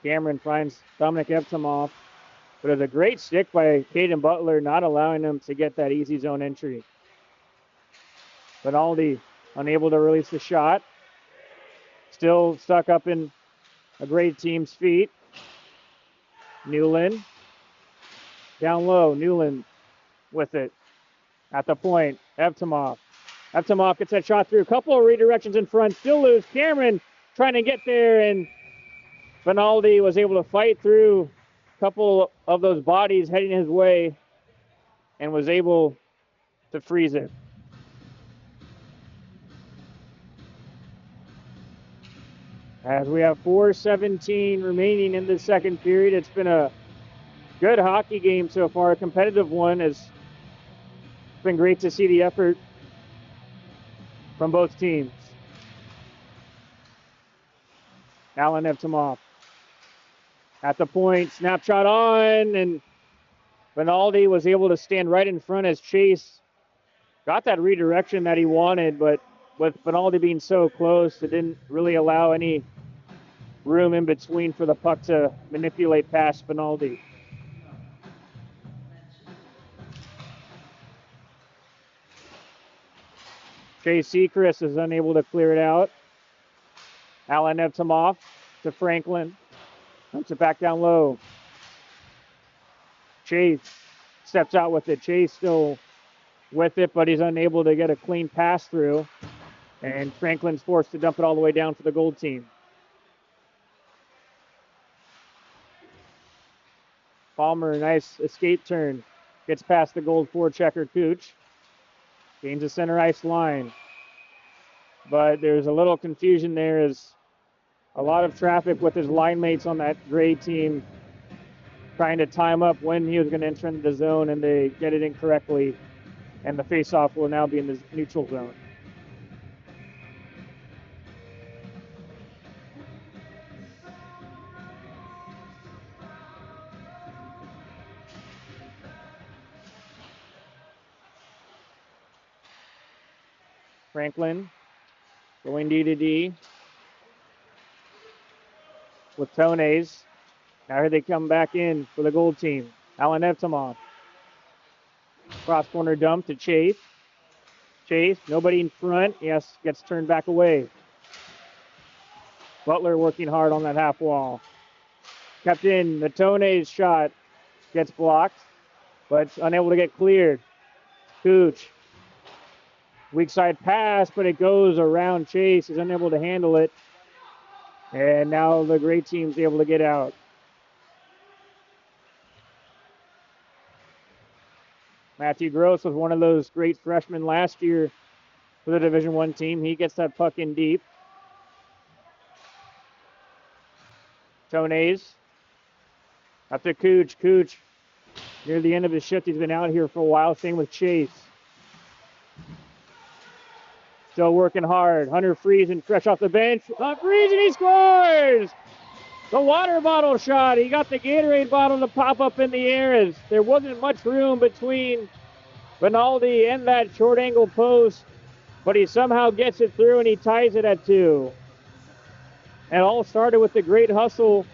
Cameron finds Dominic Evtimov, but it was a great stick by Caden Butler, not allowing him to get that easy zone entry. Finaldi unable to release the shot. Still stuck up in a great team's feet. Newland down low. Newland with it at the point. Evtimov. Evtimov gets that shot through. A couple of redirections in front. Still loose. Cameron trying to get there, and Finaldi was able to fight through a couple of those bodies heading his way and was able to freeze it. As we have 4:17 remaining in the second period, it's been a good hockey game so far, a competitive one. It's been great to see the effort from both teams. Alan Evtimov at the point, snapshot on, and Finaldi was able to stand right in front as Chase got that redirection that he wanted, but with Finaldi being so close, it didn't really allow any room in between for the puck to manipulate past Finaldi. Chase Seacrest is unable to clear it out. Alan Evtimov to Franklin. Dumps it back down low. Chase steps out with it. Chase still with it, but he's unable to get a clean pass through. And Franklin's forced to dump it all the way down for the Gold team. Palmer, nice escape turn. Gets past the Gold forechecker Cooch. Gains the center ice line. But there's a little confusion there as a lot of traffic with his line mates on that Gray team trying to time up when he was going to enter into the zone, and they get it incorrectly. And the faceoff will now be in the neutral zone. Franklin going D to D with Tones. Now here they come back in for the Gold team. Alan Evtimov. Cross corner dump to Chase. Chase, nobody in front. Yes, gets turned back away. Butler working hard on that half wall. Kept in. Matone's shot gets blocked, but unable to get cleared. Cooch. Weak side pass, but it goes around Chase. He's unable to handle it. And now the great team's able to get out. Matthew Gross was one of those great freshmen last year for the Division I team. He gets that puck in deep. Tones. Up to Cooch. Cooch, near the end of his shift, he's been out here for a while. Same with Chase. Still working hard. Hunter Friesen fresh off the bench. Friesen, he scores! The water bottle shot. He got the Gatorade bottle to pop up in the air as there wasn't much room between Rinaldi and that short angle post, but he somehow gets it through and he ties it at 2. And it all started with the great hustle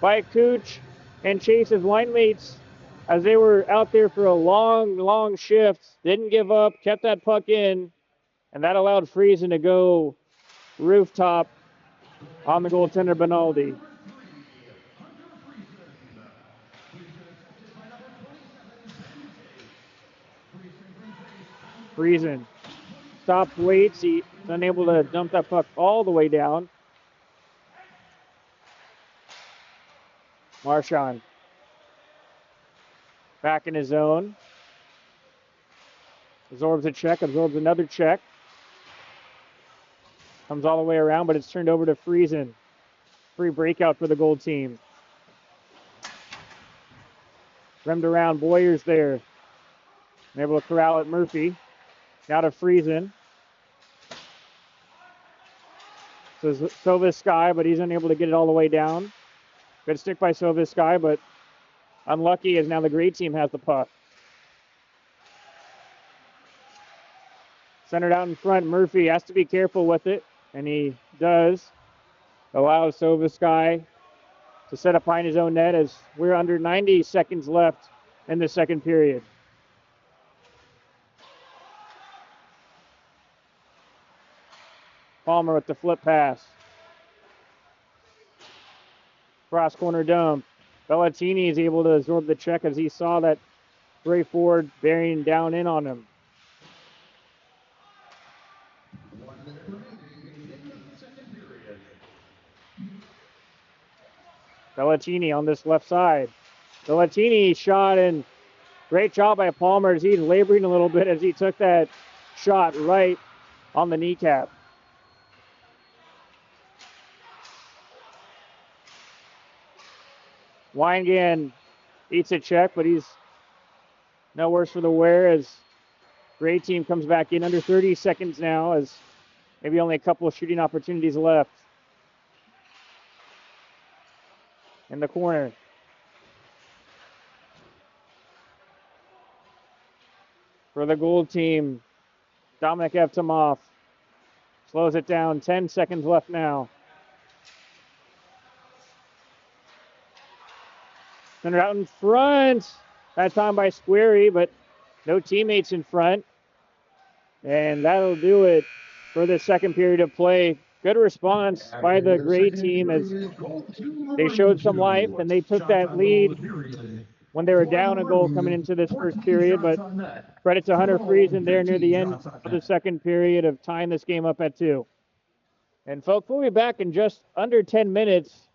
by Cooch and Chase's line mates as they were out there for a long shift. Didn't give up, kept that puck in, and that allowed Friesen to go rooftop on the goaltender Rinaldi. Friesen stops, waits. He's unable to dump that puck all the way down. Marchand back in his zone. Absorbs a check, absorbs another check. Comes all the way around, but it's turned over to Friesen. Free breakout for the gold team. Rimmed around, Boyer's there. And able to corral at Murphy. Now to Friesen. So Sovis-Sky, but he's unable to get it all the way down. Good stick by Sovis-Sky, but unlucky as now the great team has the puck. Centered out in front, Murphy has to be careful with it, and he does. Allows Sovis-Sky to set up behind his own net as we're under 90 seconds left in the second period. Palmer with the flip pass. Cross corner dump. Bellatini is able to absorb the check as he saw that Ray Ford bearing down in on him. Bellatini on this left side. Bellatini shot, and great job by Palmer as he's laboring a little bit as he took that shot right on the kneecap. Weingan eats a check, but he's no worse for the wear as great team comes back in under 30 seconds now as maybe only a couple of shooting opportunities left. In the corner. For the gold team, Dominic Evtimov slows it down. 10 seconds left now. Center out in front. That time by Squarey, but no teammates in front. And that'll do it for the second period of play. Good response by the great team as they showed some life and they took that lead when they were down a goal coming into this first period. But credit to Hunter Friesen there near the end of the second period of tying this game up at 2. And folks, we'll be back in just under 10 minutes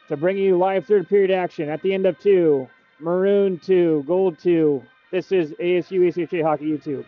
to bring you live third period action at the end of 2. Maroon 2, Gold 2. This is ASU ACHA Hockey YouTube.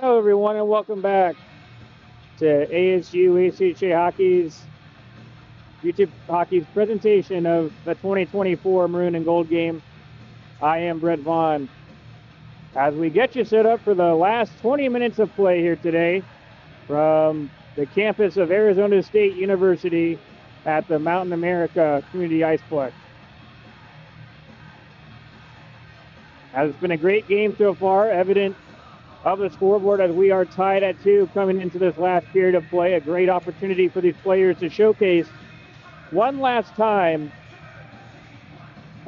Hello, everyone, and welcome back to ASU ACHA Hockey's YouTube Hockey's presentation of the 2024 Maroon and Gold game. I am Brett Vaughn. As we get you set up for the last 20 minutes of play here today from the campus of Arizona State University at the Mountain America Community Iceplex. It's been a great game so far, evident of the scoreboard as we are tied at 2 coming into this last period of play. A great opportunity for these players to showcase one last time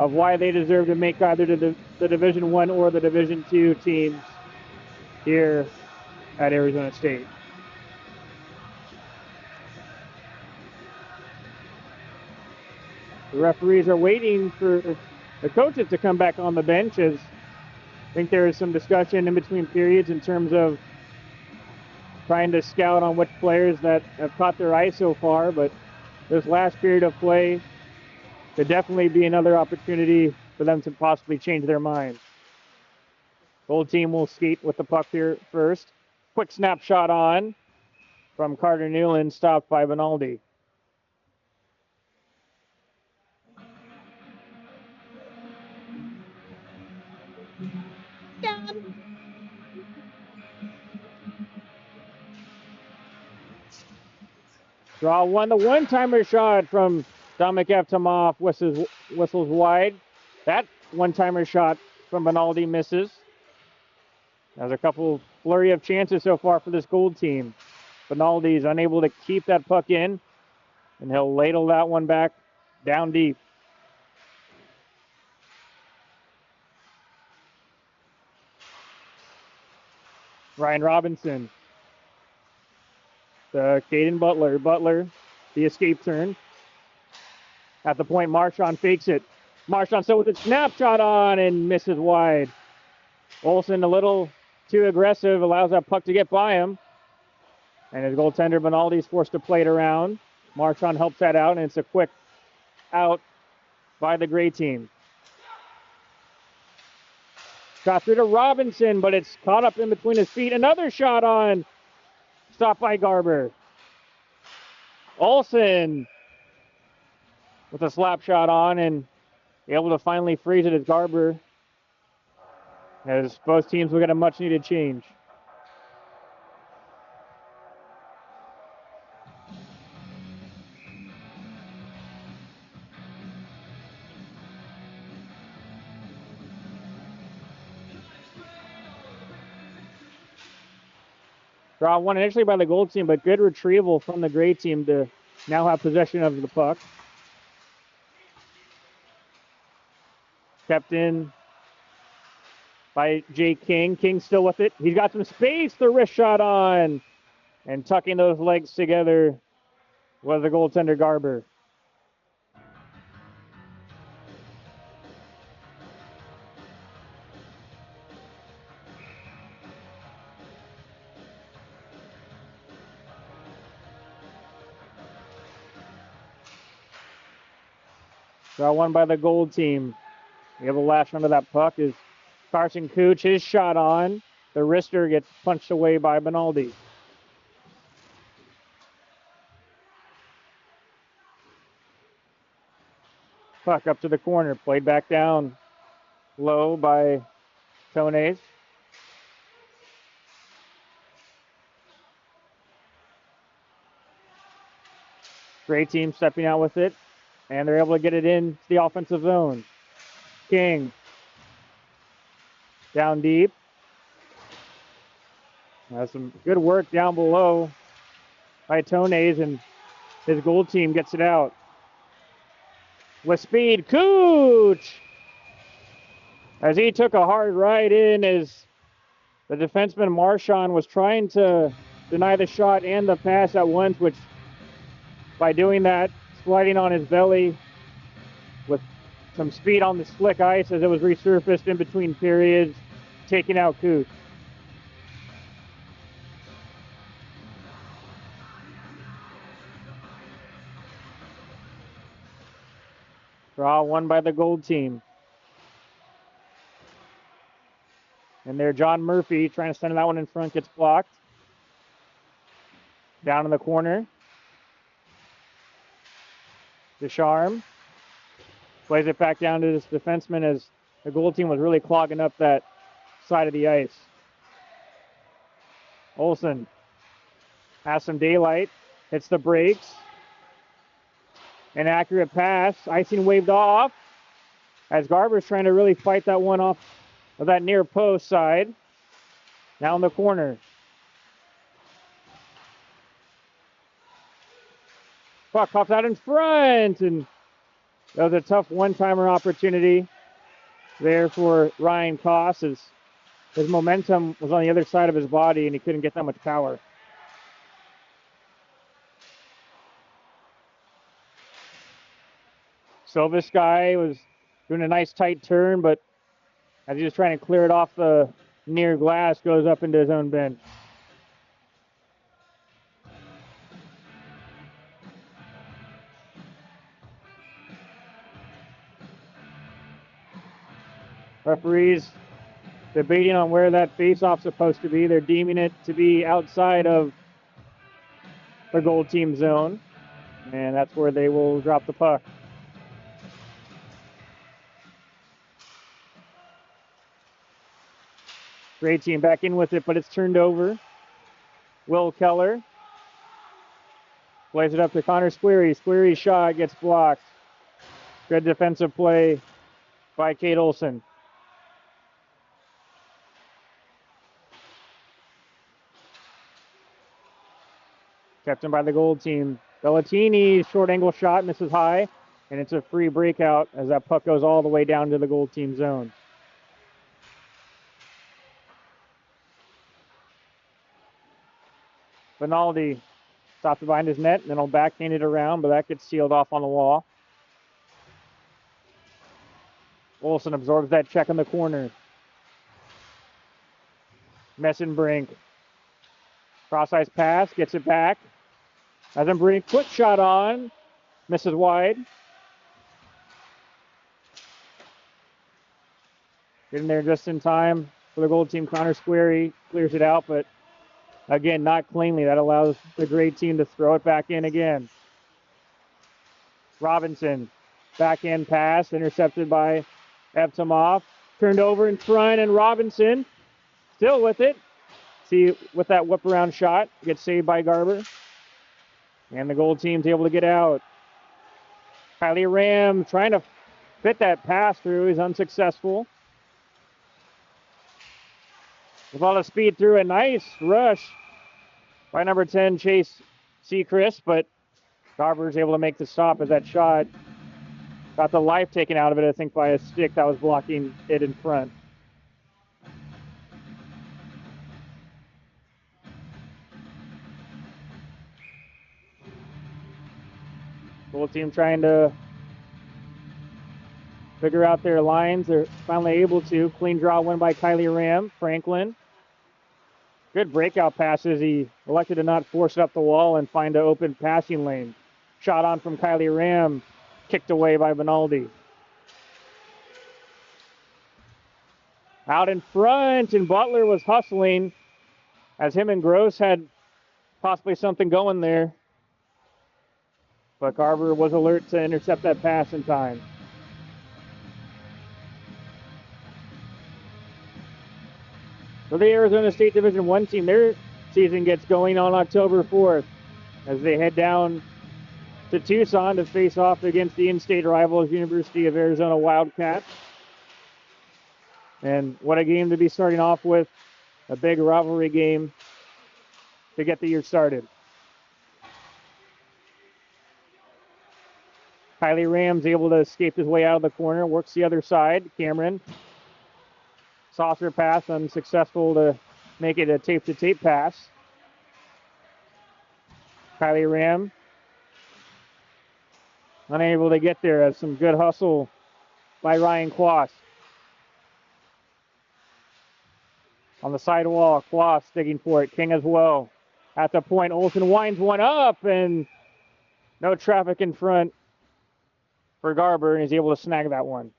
of why they deserve to make either the Division I or the Division II teams here at Arizona State. The referees are waiting for the coaches to come back on the bench, as I think there is some discussion in between periods in terms of trying to scout on which players that have caught their eye so far, but this last period of play could definitely be another opportunity for them to possibly change their minds. Gold team will skate with the puck here first. Quick snapshot on from Carter Newland, stopped by Vinaldi. Draw one. The one-timer shot from Dominic Tomoff whistles wide. That one-timer shot from Benaldi misses. There's a couple flurry of chances so far for this gold team. Benaldi is unable to keep that puck in, and he'll ladle that one back down deep. Ryan Robinson. To Caden Butler. Butler, the escape turn. At the point, Marchand fakes it. Marchand still with a snapshot on and misses wide. Olsen a little too aggressive, allows that puck to get by him. And his goaltender, Benaldi, is forced to play it around. Marchand helps that out, and it's a quick out by the gray team. Shot through to Robinson, but it's caught up in between his feet. Another shot on. Stopped by Garber. Olsen with a slap shot on and able to finally freeze it as Garber, as both teams will get a much needed change. Draw one initially by the gold team, but good retrieval from the gray team to now have possession of the puck. Kept in by Jake King. King still with it. He's got some space. The wrist shot on. And tucking those legs together was the goaltender Garber. Draw one by the gold team. Able to lash onto that puck is Carson Cooch. His shot on. The wrister gets punched away by Benaldi. Puck up to the corner. Played back down low by Tones. Gray team stepping out with it. And they're able to get it into the offensive zone. King. Down deep. Has some good work down below by Tones, and his goal team gets it out. With speed, Cooch! As he took a hard ride in, as the defenseman Marchand was trying to deny the shot and the pass at once, which by doing that, sliding on his belly with some speed on the slick ice as it was resurfaced in between periods, taking out Cooch. Draw one by the gold team. And there, John Murphy trying to send that one in front, gets blocked. Down in the corner. Descharme plays it back down to this defenseman as the goal team was really clogging up that side of the ice. Olsen has some daylight, hits the brakes. An accurate pass, icing waved off as Garber's trying to really fight that one off of that near post side. Now in the corner. Puck pops out in front, and that was a tough one-timer opportunity there for Ryan Koss, as his momentum was on the other side of his body and he couldn't get that much power. Silvesky was doing a nice tight turn, but as he was trying to clear it off the near glass, goes up into his own bench. Referees debating on where that face-off's supposed to be. They're deeming it to be outside of the goal team zone, and that's where they will drop the puck. Great team back in with it, but it's turned over. Will Keller Plays it up to Connor Squeary. Squeary's shot gets blocked. Good defensive play by Kate Olson. Kept in by the gold team. Bellatini, short angle shot, misses high, and it's a free breakout as that puck goes all the way down to the gold team zone. Benaldi stops behind his net, and then he'll backhand it around, but that gets sealed off on the wall. Olsen absorbs that check in the corner. Messenbrink. Cross-ice pass, gets it back. Messenbrink, quick shot on. Misses wide. Getting there just in time for the gold team. Connor Squeary clears it out, but again, not cleanly. That allows the gray team to throw it back in again. Robinson, backhand pass, intercepted by Evtimov. Turned over in front, and Robinson still with it. See, with that whip around shot, gets saved by Garber. And the gold team's able to get out. Kylie Ram trying to fit that pass through. He's unsuccessful. With all the speed through, a nice rush by number 10, Chase Seacrest, but Garber's able to make the stop as that shot got the life taken out of it, I think, by a stick that was blocking it in front. Gold team trying to figure out their lines. They're finally able to. Clean draw win by Kylie Ram. Franklin. Good breakout passes. He elected to not force it up the wall and find an open passing lane. Shot on from Kylie Ram. Kicked away by Benaldi. Out in front, and Butler was hustling as him and Gross had possibly something going there. But Garber was alert to intercept that pass in time. For the Arizona State Division I team, their season gets going on October 4th as they head down to Tucson to face off against the in-state rivals, University of Arizona Wildcats. And what a game to be starting off with. A big rivalry game to get the year started. Kylie Ram's able to escape his way out of the corner, works the other side. Cameron, saucer pass, unsuccessful to make it a tape-to-tape pass. Kylie Ram unable to get there as some good hustle by Ryan Quast. On the sidewall, Quast digging for it. King as well. At the point, Olsen winds one up, and no traffic in front for Garber, and he's able to snag that one.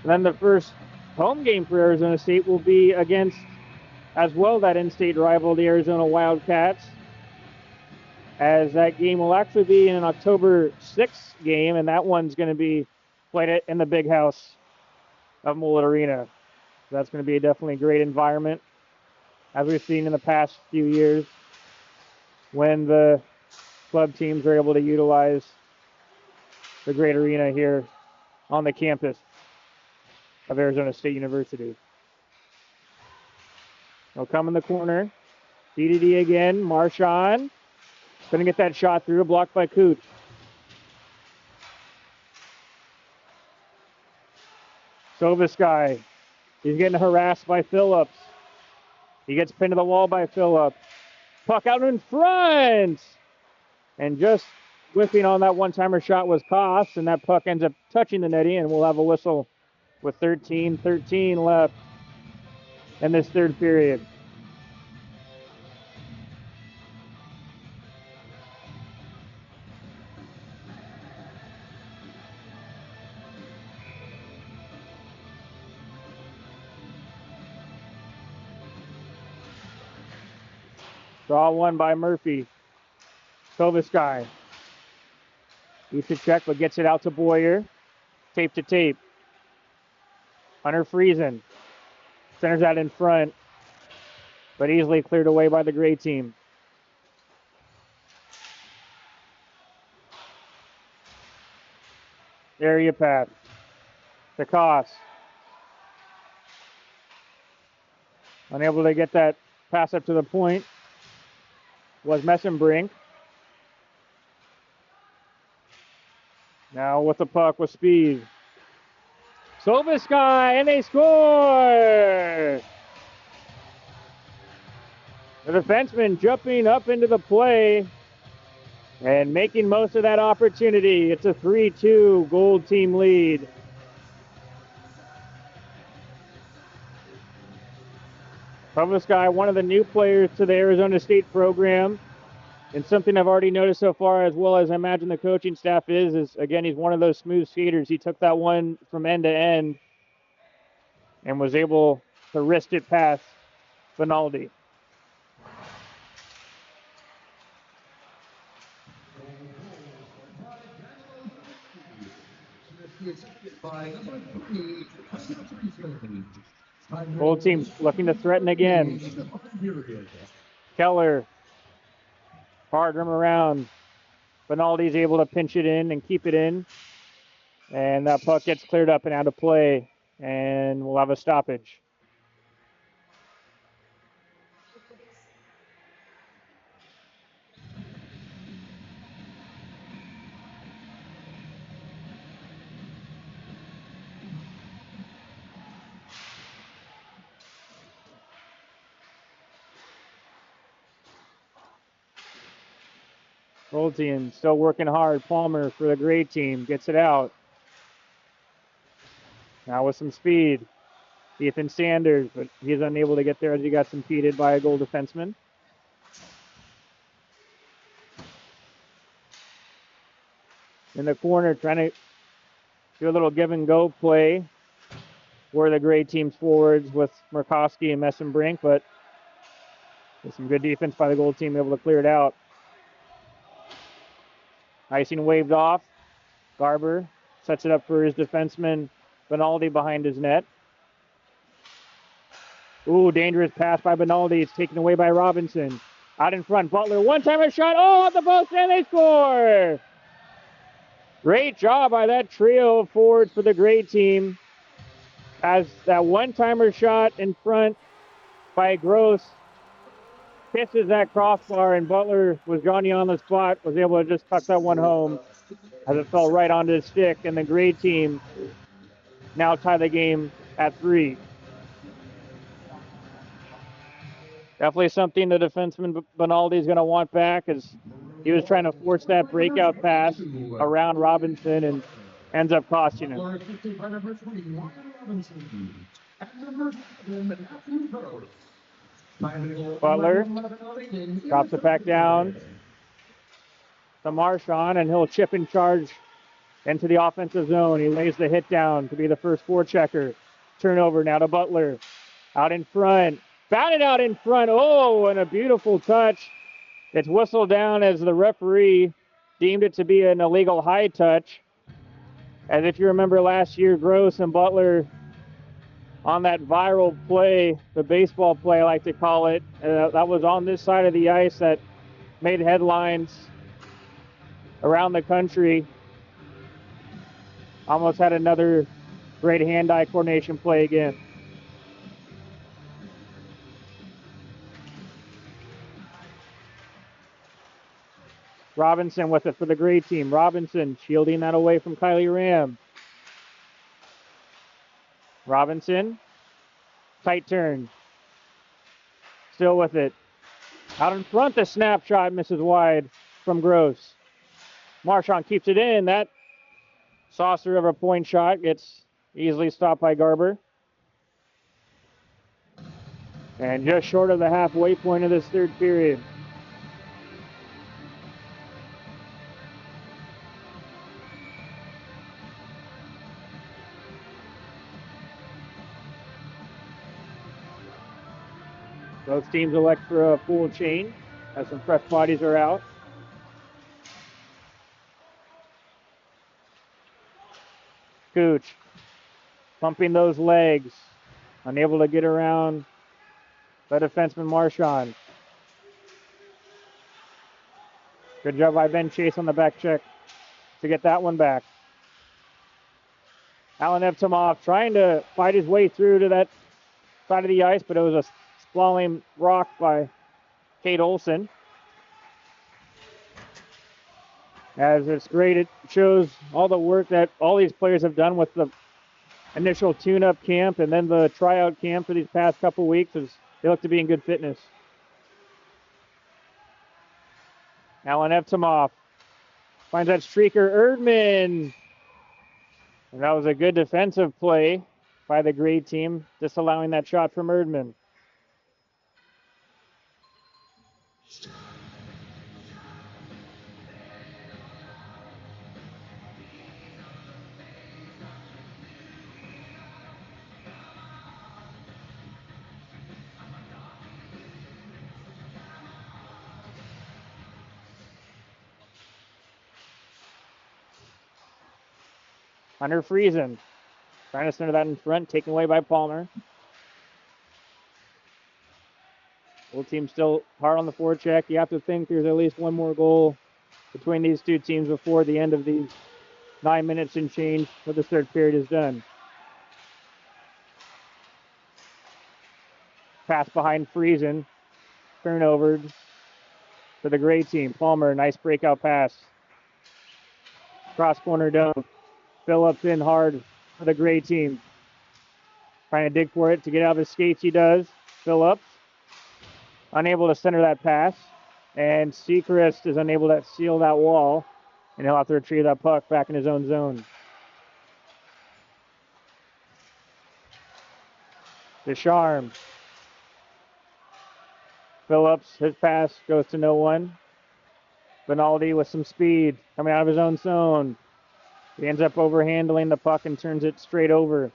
And then the first home game for Arizona State will be against, as well, that in-state rival, the Arizona Wildcats, as that game will actually be an October 6th game, and that one's going to be played in the big house of Mullet Arena. So that's going to be definitely a great environment, as we've seen in the past few years when the club teams are able to utilize the great arena here on the campus of Arizona State University. They'll come in the corner. DDD again. Marchand. Couldn't get that shot through. Blocked by Cooch. Sovisky. He's getting harassed by Phillips. He gets pinned to the wall by Phillips. Puck out in front. And just whiffing on that one-timer shot was Koss, and that puck ends up touching the netting, and we'll have a whistle with 13-13 left in this third period. Draw one by Murphy. Sovisky. Needs to check, but gets it out to Boyer. Tape to tape. Hunter Friesen. Centers out in front, but easily cleared away by the gray team. Area pass. DeCoste. Unable to get that pass up to the point was Messenbrink. Now with the puck with speed. Sovisky, and they score! The defenseman jumping up into the play and making most of that opportunity. It's a 3-2 Gold team lead. Sovisky, one of the new players to the Arizona State program. And something I've already noticed so far, as well as I imagine the coaching staff is again, he's one of those smooth skaters. He took that one from end to end and was able to wrist it past Finaldi. Gold team looking to threaten again. Keller, hard rim around. Finaldi's able to pinch it in and keep it in. And that puck gets cleared up and out of play. And we'll have a stoppage. Gold team still working hard. Palmer for the gray team gets it out. Now with some speed. Ethan Sanders, but he's unable to get there as he got impeded by a Gold defenseman. In the corner, trying to do a little give and go play where the gray team's forwards with Murkowski and Messenbrink, but with some good defense by the Gold team, able to clear it out. Icing waved off. Garber sets it up for his defenseman, Finaldi behind his net. Ooh, dangerous pass by Finaldi. It's taken away by Robinson. Out in front, Butler, one-timer shot. Oh, at the post, and they score! Great job by that trio of forwards for the gray team. As that one-timer shot in front by Gross kisses that crossbar, and Butler was Johnny on the spot, was able to just tuck that one home as it fell right onto his stick, and the gray team now tie the game at 3. Definitely something the defenseman Finaldi is going to want back, as he was trying to force that breakout pass around Robinson and ends up costing him. Butler drops it back down to Marchand, and he'll chip and charge into the offensive zone. He lays the hit down to be the first forechecker. Turnover now to Butler. Out in front. Batted out in front. Oh, and a beautiful touch. It's whistled down as the referee deemed it to be an illegal high touch. As if you remember last year, Gross and Butler on that viral play, the baseball play I like to call it, that was on this side of the ice that made headlines around the country. Almost had another great hand-eye coordination play again. Robinson with it for the gray team. Robinson shielding that away from Kylie Ram. Robinson, tight turn. Still with it. Out in front, the snapshot misses wide from Gross. Marchand keeps it in. That saucer of a point shot gets easily stopped by Garber. And just short of the halfway point of this third period. Both teams elect for a full change as some fresh bodies are out. Cooch pumping those legs. Unable to get around the defenseman Marchand. Good job by Ben Chase on the back check to get that one back. Alan Evtimov trying to fight his way through to that side of the ice, but it was a sprawling rock by Kate Olson. As it's great, it shows all the work that all these players have done with the initial tune-up camp and then the tryout camp for these past couple weeks, as they look to be in good fitness. Alan Evtimov finds that streaker, Erdman. And that was a good defensive play by the grade team, disallowing that shot from Erdman. Hunter Friesen trying to center that in front, taken away by Palmer. Full team still hard on the forecheck. You have to think there's at least one more goal between these two teams before the end of these 9 minutes and change of the third period is done. Pass behind Friesen. Turnover for the gray team. Palmer, nice breakout pass. Cross corner dunk. Phillips in hard for the gray team. Trying to dig for it to get out of his skates, he does. Phillips unable to center that pass. And Seacrest is unable to seal that wall. And he'll have to retrieve that puck back in his own zone. Descharmes. Phillips, his pass goes to no one. Benaldi with some speed coming out of his own zone. He ends up overhandling the puck and turns it straight over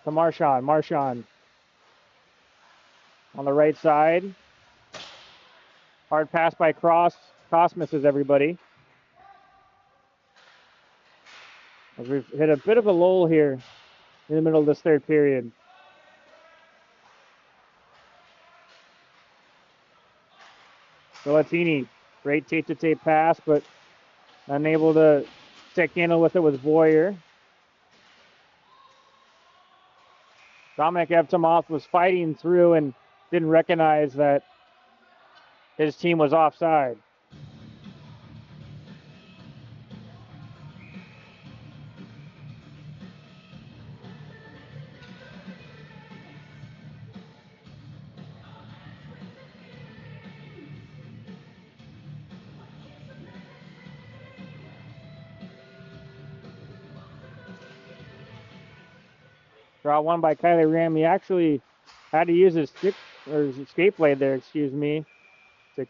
to Marchand. Marchand on the right side. Hard pass by Cross. Cross misses everybody. As we've hit a bit of a lull here in the middle of this third period. Villatini, great tape-to-tape pass, but unable to stick handle with it was Boyer. Dominic Evtimov was fighting through and didn't recognize that his team was offside. Draw one by Kylie Ram. He actually had to use his stick or his escape blade there, to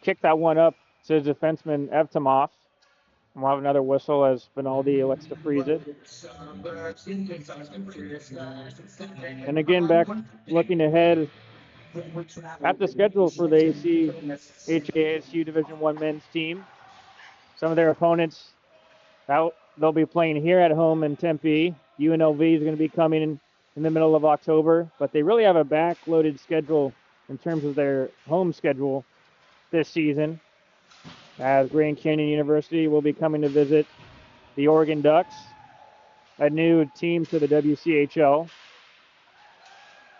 kick that one up to his defenseman Evtimov. And we'll have another whistle as Benaldi elects to freeze it. And again, back looking ahead at the schedule for the ASU Division I men's team. Some of their opponents, they'll be playing here at home in Tempe. UNLV is going to be coming in the middle of October, but they really have a back-loaded schedule in terms of their home schedule this season, as Grand Canyon University will be coming to visit the Oregon Ducks, a new team to the WCHL,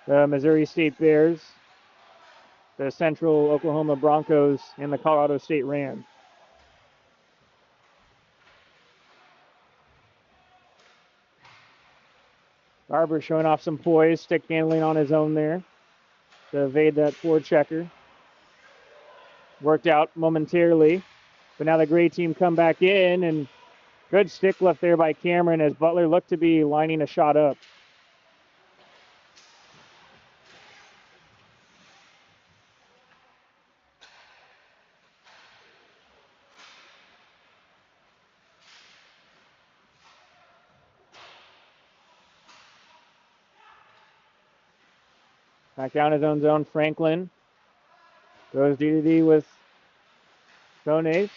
the Missouri State Bears, the Central Oklahoma Broncos, and the Colorado State Rams. Barber showing off some poise, stick handling on his own there to evade that forechecker. Worked out momentarily, but now the gray team come back in, and good stick lift there by Cameron as Butler looked to be lining a shot up. Back down his own zone, Franklin goes D-to-D with Donace.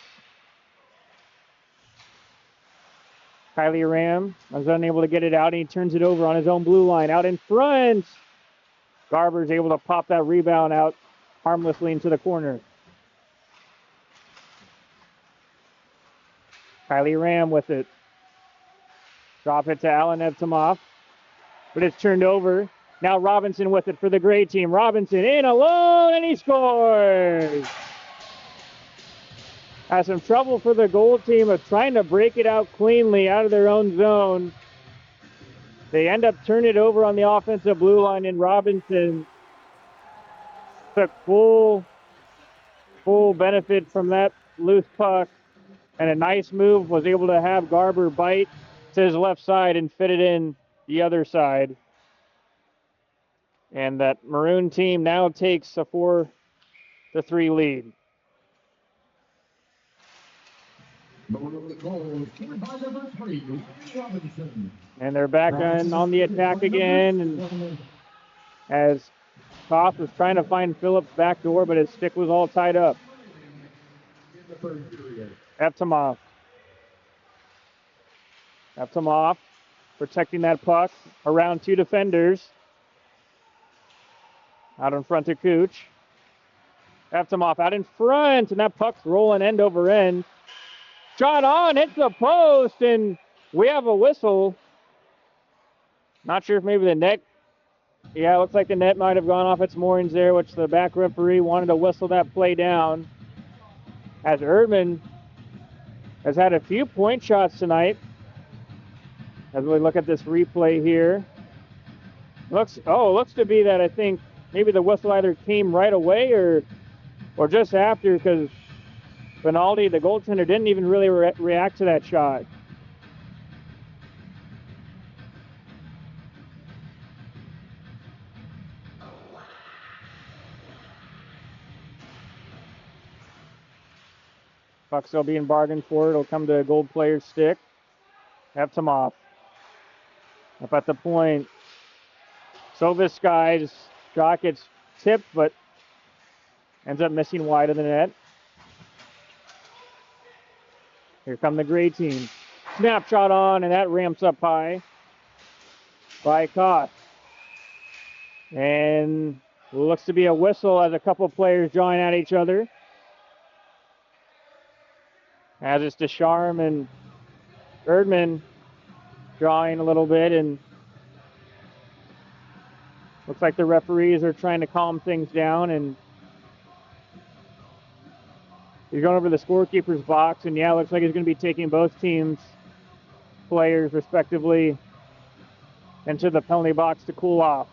Kylie Ram was unable to get it out, and he turns it over on his own blue line. Out in front, Garber's able to pop that rebound out harmlessly into the corner. Kylie Ram with it. Drop it to Alan Evtimov. But it's turned over. Now Robinson with it for the gray team. Robinson in alone, and he scores! Has some trouble for the gold team of trying to break it out cleanly out of their own zone. They end up turning it over on the offensive blue line, and Robinson took full benefit from that loose puck. And a nice move, was able to have Garber bite to his left side and fit it in the other side. And that Maroon team now takes a 4-3 lead. And they're back on the attack again. And as Koff was trying to find Phillips' back door, but his stick was all tied up. Evtimov protecting that puck around two defenders. Out in front of Cooch. Evtimov out in front, and that puck's rolling end over end. Shot on, hits the post, and we have a whistle. Not sure if maybe the net. Yeah, it looks like the net might have gone off its moorings there, which the back referee wanted to whistle that play down. As Erdman has had a few point shots tonight. As we look at this replay here. Looks to be that I think maybe the whistle either came right away or just after, because Benaldi, the goaltender, didn't even really react to that shot. Puck still being bargained for. It'll come to a gold player's stick. Evtimov up at the point. Sovis guy's shot gets tipped, but ends up missing wide of the net. Here come the gray team. Snapshot on, and that ramps up high by Koss. And looks to be a whistle as a couple players drawing at each other. As it's Descharme and Erdman drawing a little bit, and looks like the referees are trying to calm things down, and he's going over the scorekeeper's box, and yeah, looks like he's going to be taking both teams' players respectively into the penalty box to cool off.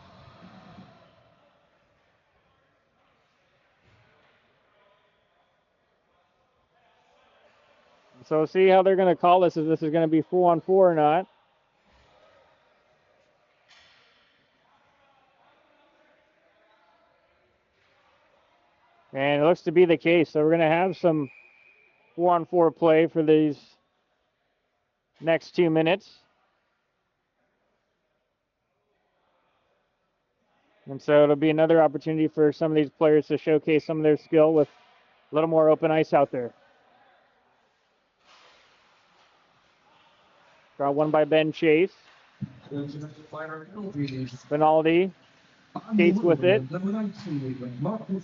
So we'll see how they're going to call this, if this is going to be 4-on-4 or not. And it looks to be the case. So we're going to have some 4-on-4 play for these next 2 minutes. And so it'll be another opportunity for some of these players to showcase some of their skill with a little more open ice out there. Draw one by Ben Chase. Benaldi skates with it.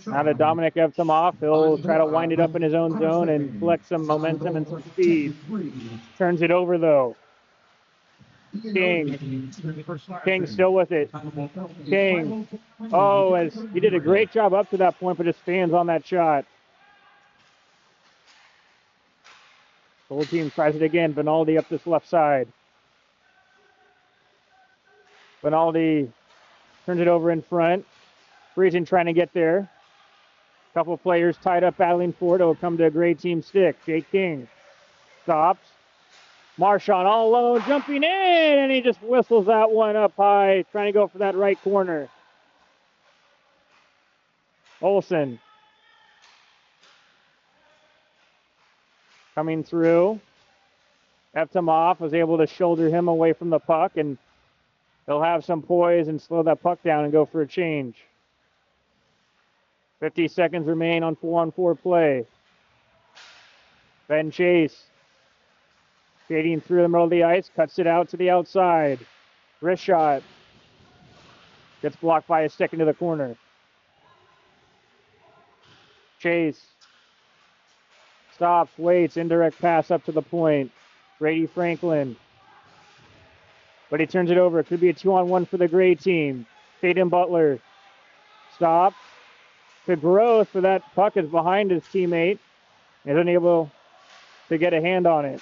Now to Dominic Evtimov. He'll try to wind it up in his own zone and collect some momentum and some speed. Turns it over though. King still with it. King. Oh, as he did a great job up to that point, but just stands on that shot. The whole team tries it again. Benaldi up this left side. Benaldi turns it over in front. Friesen trying to get there. A couple of players tied up battling for it. It'll come to a gray team stick. Jake King stops. Marchand all alone, jumping in, and he just whistles that one up high, trying to go for that right corner. Olsen coming through. Evtimov was able to shoulder him away from the puck, and he'll have some poise and slow that puck down and go for a change. 50 seconds remain on 4-on-4 play. Ben Chase skating through the middle of the ice, cuts it out to the outside. Wrist shot. Gets blocked by a stick into the corner. Chase stops, waits, indirect pass up to the point. Brady Franklin. But he turns it over. It could be a 2-on-1 for the gray team. Tatum Butler stops to growth, but that puck is behind his teammate. He's unable to get a hand on it.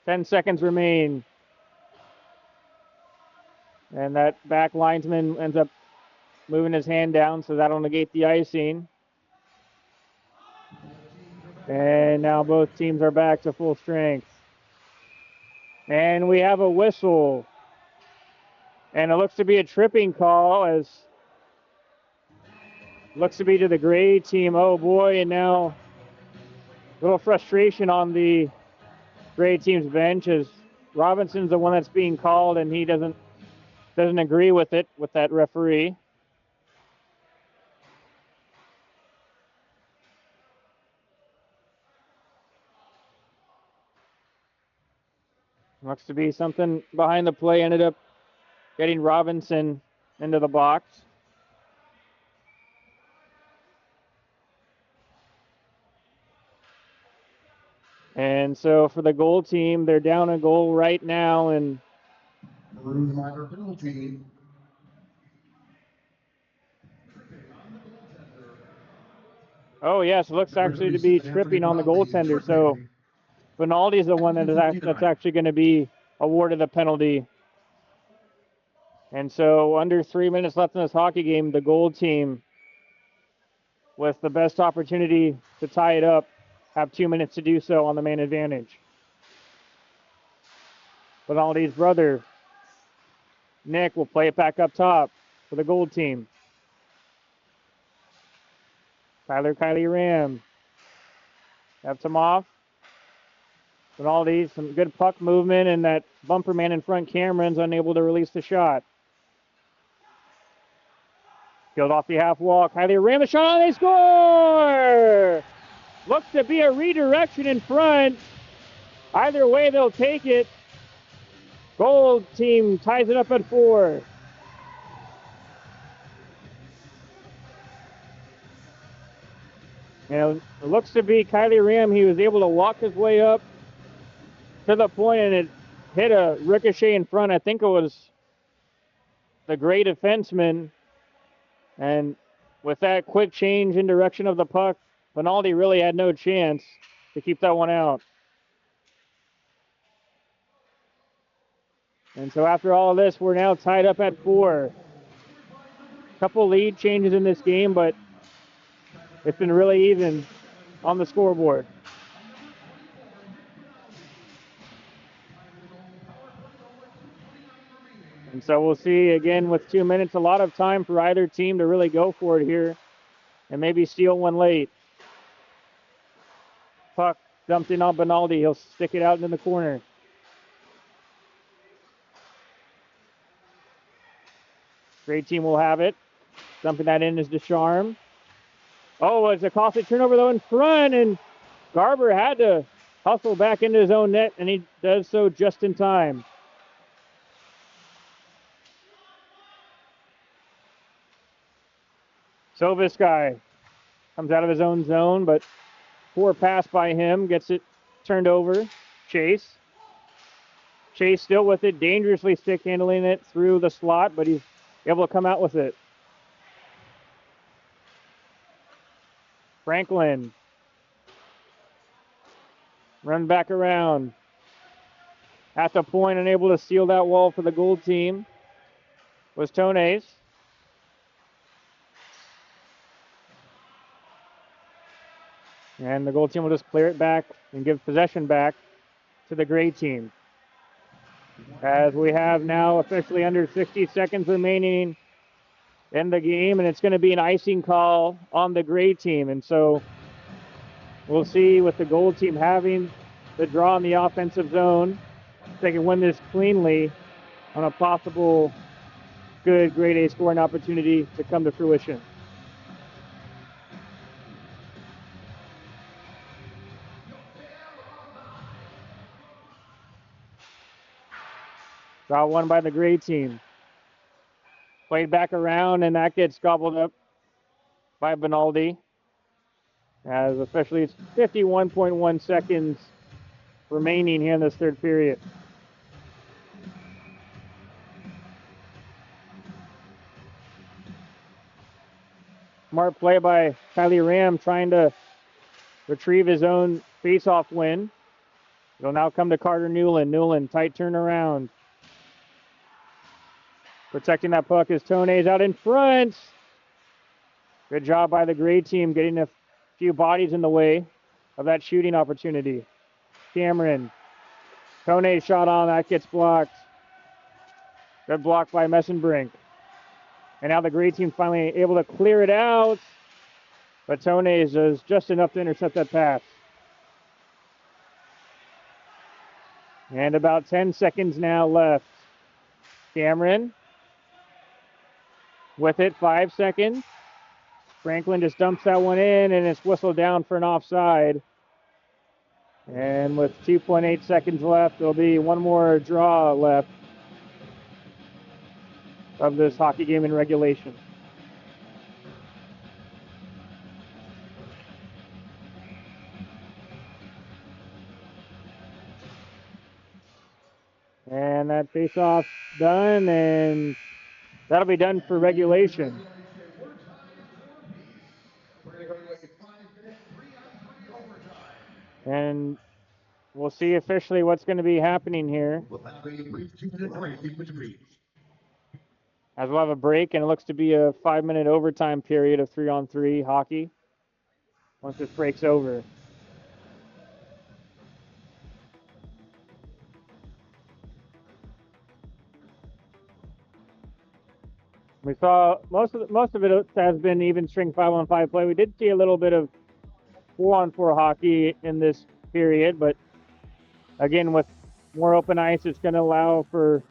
10 seconds remain. And that back linesman ends up moving his hand down, so that'll negate the icing. And now both teams are back to full strength. And we have a whistle. And it looks to be a tripping call, as looks to be to the gray team. Oh boy, and now a little frustration on the gray team's bench, as Robinson's the one that's being called, and he doesn't agree with it, with that referee. Looks to be something behind the play, ended up getting Robinson into the box. And so for the goal team, they're down a goal right now, and Maroon minor penalty. oh yes, it looks actually to be tripping on the goaltender. So Finaldi's the one that's actually going to be awarded the penalty. And so under 3 minutes left in this hockey game, the goal team, with the best opportunity to tie it up, have 2 minutes to do so on the man advantage. Finaldi's brother, Nick, will play it back up top for the gold team. Kylie Ram. Have him off. Finaldi, some good puck movement, and that bumper man in front, Cameron's unable to release the shot. Killed off the half wall. Kylie Ram, the shot, they score! Looks to be a redirection in front. Either way, they'll take it. Gold team ties it up at 4. And it looks to be Kylie Ram. He was able to walk his way up to the point, and it hit a ricochet in front. I think it was the gray defenseman. And with that quick change in direction of the puck, Finaldi really had no chance to keep that one out. And so after all of this, we're now tied up at 4. Couple lead changes in this game, but it's been really even on the scoreboard. And so we'll see again with 2 minutes, a lot of time for either team to really go for it here and maybe steal one late. Puck dumped in on Finaldi. He'll stick it out into the corner. Great team will have it. Dumping that in is Descharm. Oh, it's a costly turnover though in front, and Garber had to hustle back into his own net, and he does so just in time. So this guy comes out of his own zone, but poor pass by him, gets it turned over. Chase still with it, dangerously stick handling it through the slot, but he's able to come out with it. Franklin run back around. At the point, unable to seal that wall for the gold team was Tones. And the gold team will just clear it back and give possession back to the gray team. As we have now officially under 60 seconds remaining in the game, and it's going to be an icing call on the gray team. And so we'll see with the gold team having the draw in the offensive zone, if they can win this cleanly on a possible good grade A scoring opportunity to come to fruition. Got one by the gray team. Played back around, and that gets gobbled up by Benaldi. As officially it's 51.1 seconds remaining here in this third period. Smart play by Kylie Ram trying to retrieve his own face-off win. It'll now come to Carter Newland. Newland, tight turnaround. Protecting that puck is Tone's out in front. Good job by the gray team getting a few bodies in the way of that shooting opportunity. Cameron. Tone's shot on, that gets blocked. Good block by Messenbrink. And now the gray team finally able to clear it out. But Tone's does just enough to intercept that pass. And about 10 seconds now left. Cameron with it, 5 seconds. Franklin just dumps that one in, and it's whistled down for an offside. And with 2.8 seconds left, there'll be one more draw left of this hockey game in regulation. And that face-off done, and that'll be done for regulation. And we'll see officially what's going to be happening here. As we'll have a break, and it looks to be a 5-minute overtime period of 3-on-3 hockey once this break's over. We saw most of it has been even string 5-on-5 play. We did see a little bit of 4-on-4 hockey in this period, but again, with more open ice, it's going to allow for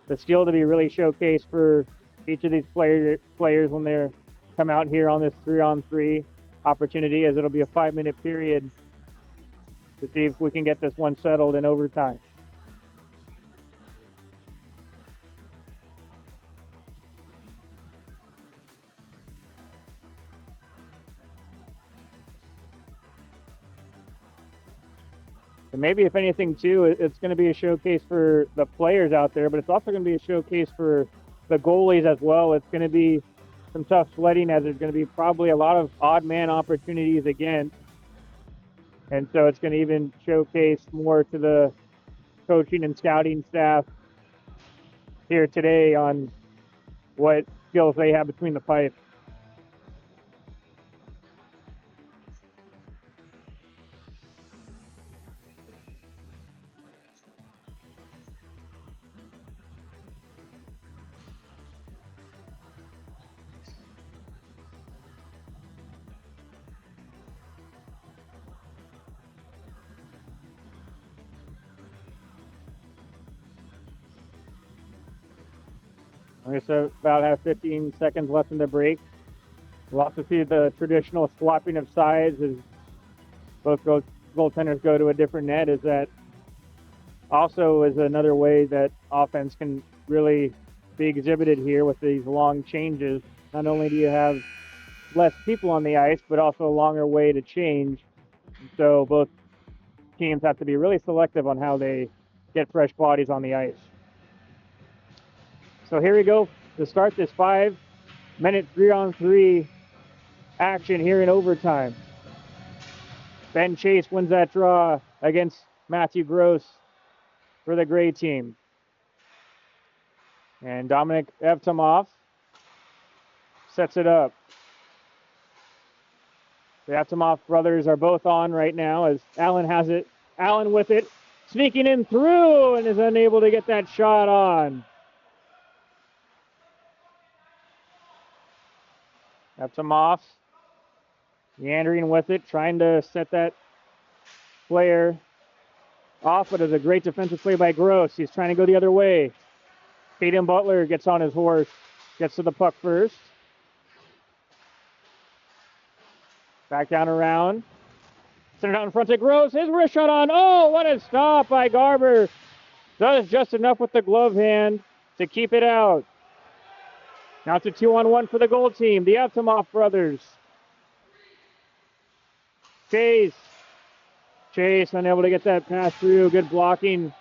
the skill to be really showcased for each of these players when they come out here on this 3-on-3 opportunity, as it'll be a 5-minute period to see if we can get this one settled in overtime. And maybe, if anything, too, it's going to be a showcase for the players out there, but it's also going to be a showcase for the goalies as well. It's going to be some tough sledding, as there's going to be probably a lot of odd man opportunities again. And so it's going to even showcase more to the coaching and scouting staff here today on what skills they have between the pipes. I guess about have 15 seconds left in the break. We'll also see the traditional swapping of sides as both goaltenders go to a different net. Is that also is another way that offense can really be exhibited here with these long changes. Not only do you have less people on the ice, but also a longer way to change. So both teams have to be really selective on how they get fresh bodies on the ice. So here we go to start this 5-minute 3-on-3 action here in overtime. Ben Chase wins that draw against Matthew Gross for the gray team. And Dominic Evtimov sets it up. The Evtimov brothers are both on right now as Allen has it. Allen with it, sneaking in through, and is unable to get that shot on. Evtimov meandering with it, trying to set that player off, but it's a great defensive play by Gross. He's trying to go the other way. Caden Butler gets on his horse, gets to the puck first. Back down around. Send it out in front to Gross. His wrist shot on. Oh, what a stop by Garber. Does just enough with the glove hand to keep it out. Now it's a 2-on-1 for the goal team, the Avtomoff brothers. Chase unable to get that pass through. Good blocking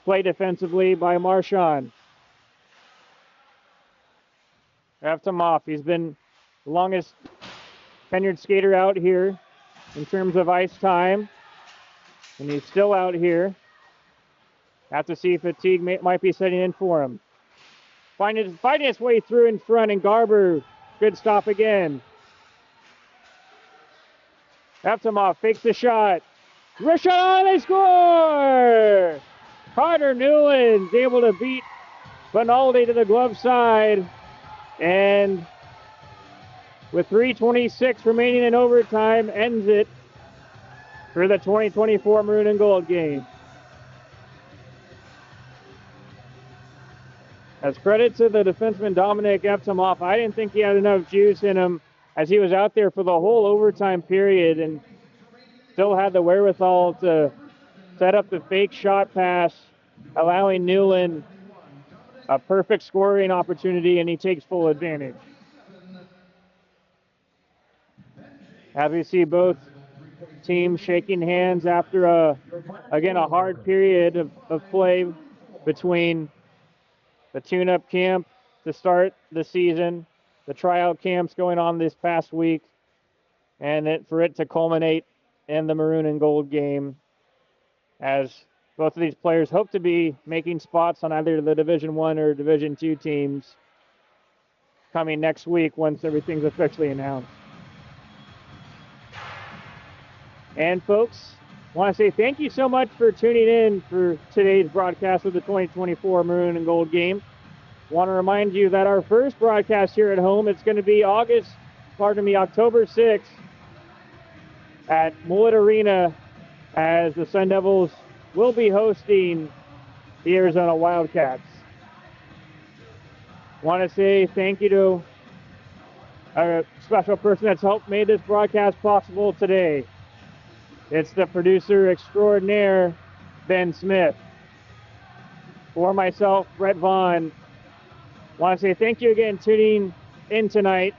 play defensively by Marshawn. Avtomoff, he's been the longest tenured skater out here in terms of ice time, and he's still out here. Have to see if fatigue might be setting in for him. Fighting his way through in front, and Garber, good stop again. Avtomoff fakes the shot. Rashad, they score! Carter Newland's able to beat Benaldi to the glove side, and with 3:26 remaining in overtime, ends it for the 2024 Maroon and Gold game. As credit to the defenseman Dominic Avtomoff, I didn't think he had enough juice in him as he was out there for the whole overtime period and still had the wherewithal to set up the fake shot pass, allowing Newland a perfect scoring opportunity, and he takes full advantage. As we see both teams shaking hands after again a hard period of play between the tune-up camp to start the season, the tryout camps going on this past week, and for it to culminate in the Maroon and Gold game, as both of these players hope to be making spots on either the Division I or Division II teams coming next week once everything's officially announced. And folks, I want to say thank you so much for tuning in for today's broadcast of the 2024 Maroon and Gold game. I want to remind you that our first broadcast here at home, it's going to be October 6th at Mullet Arena, as the Sun Devils will be hosting the Arizona Wildcats. I want to say thank you to a special person that's helped make this broadcast possible today. It's the producer extraordinaire, Ben Smith. For myself, Brett Vaughn, I want to say thank you again tuning in tonight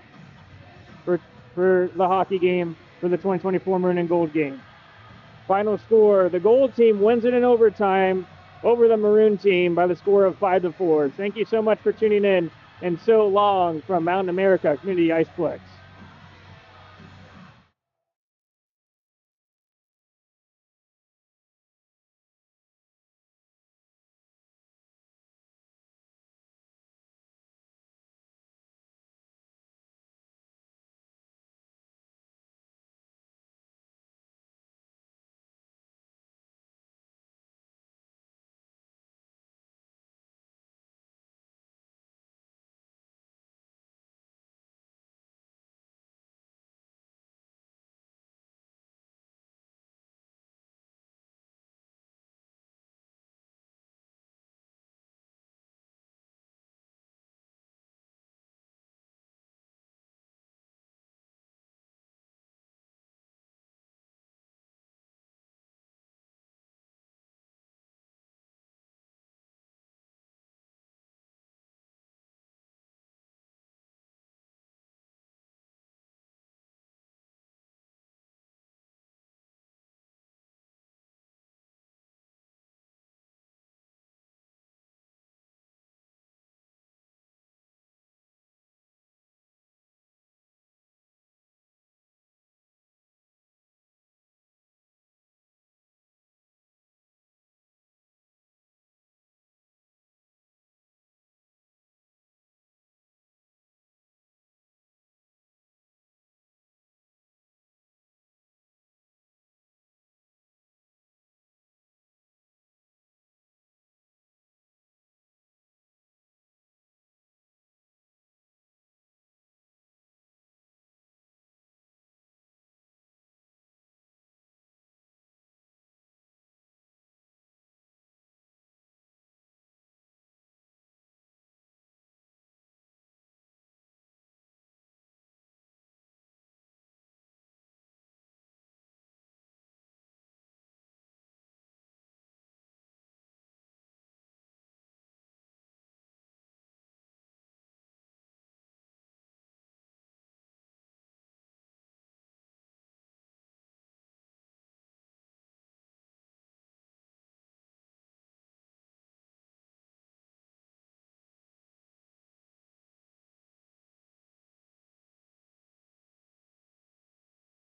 for the hockey game, for the 2024 Maroon and Gold game. Final score, the Gold team wins it in overtime over the Maroon team by the score of 5-4. Thank you so much for tuning in, and so long from Mountain America Community Iceplex.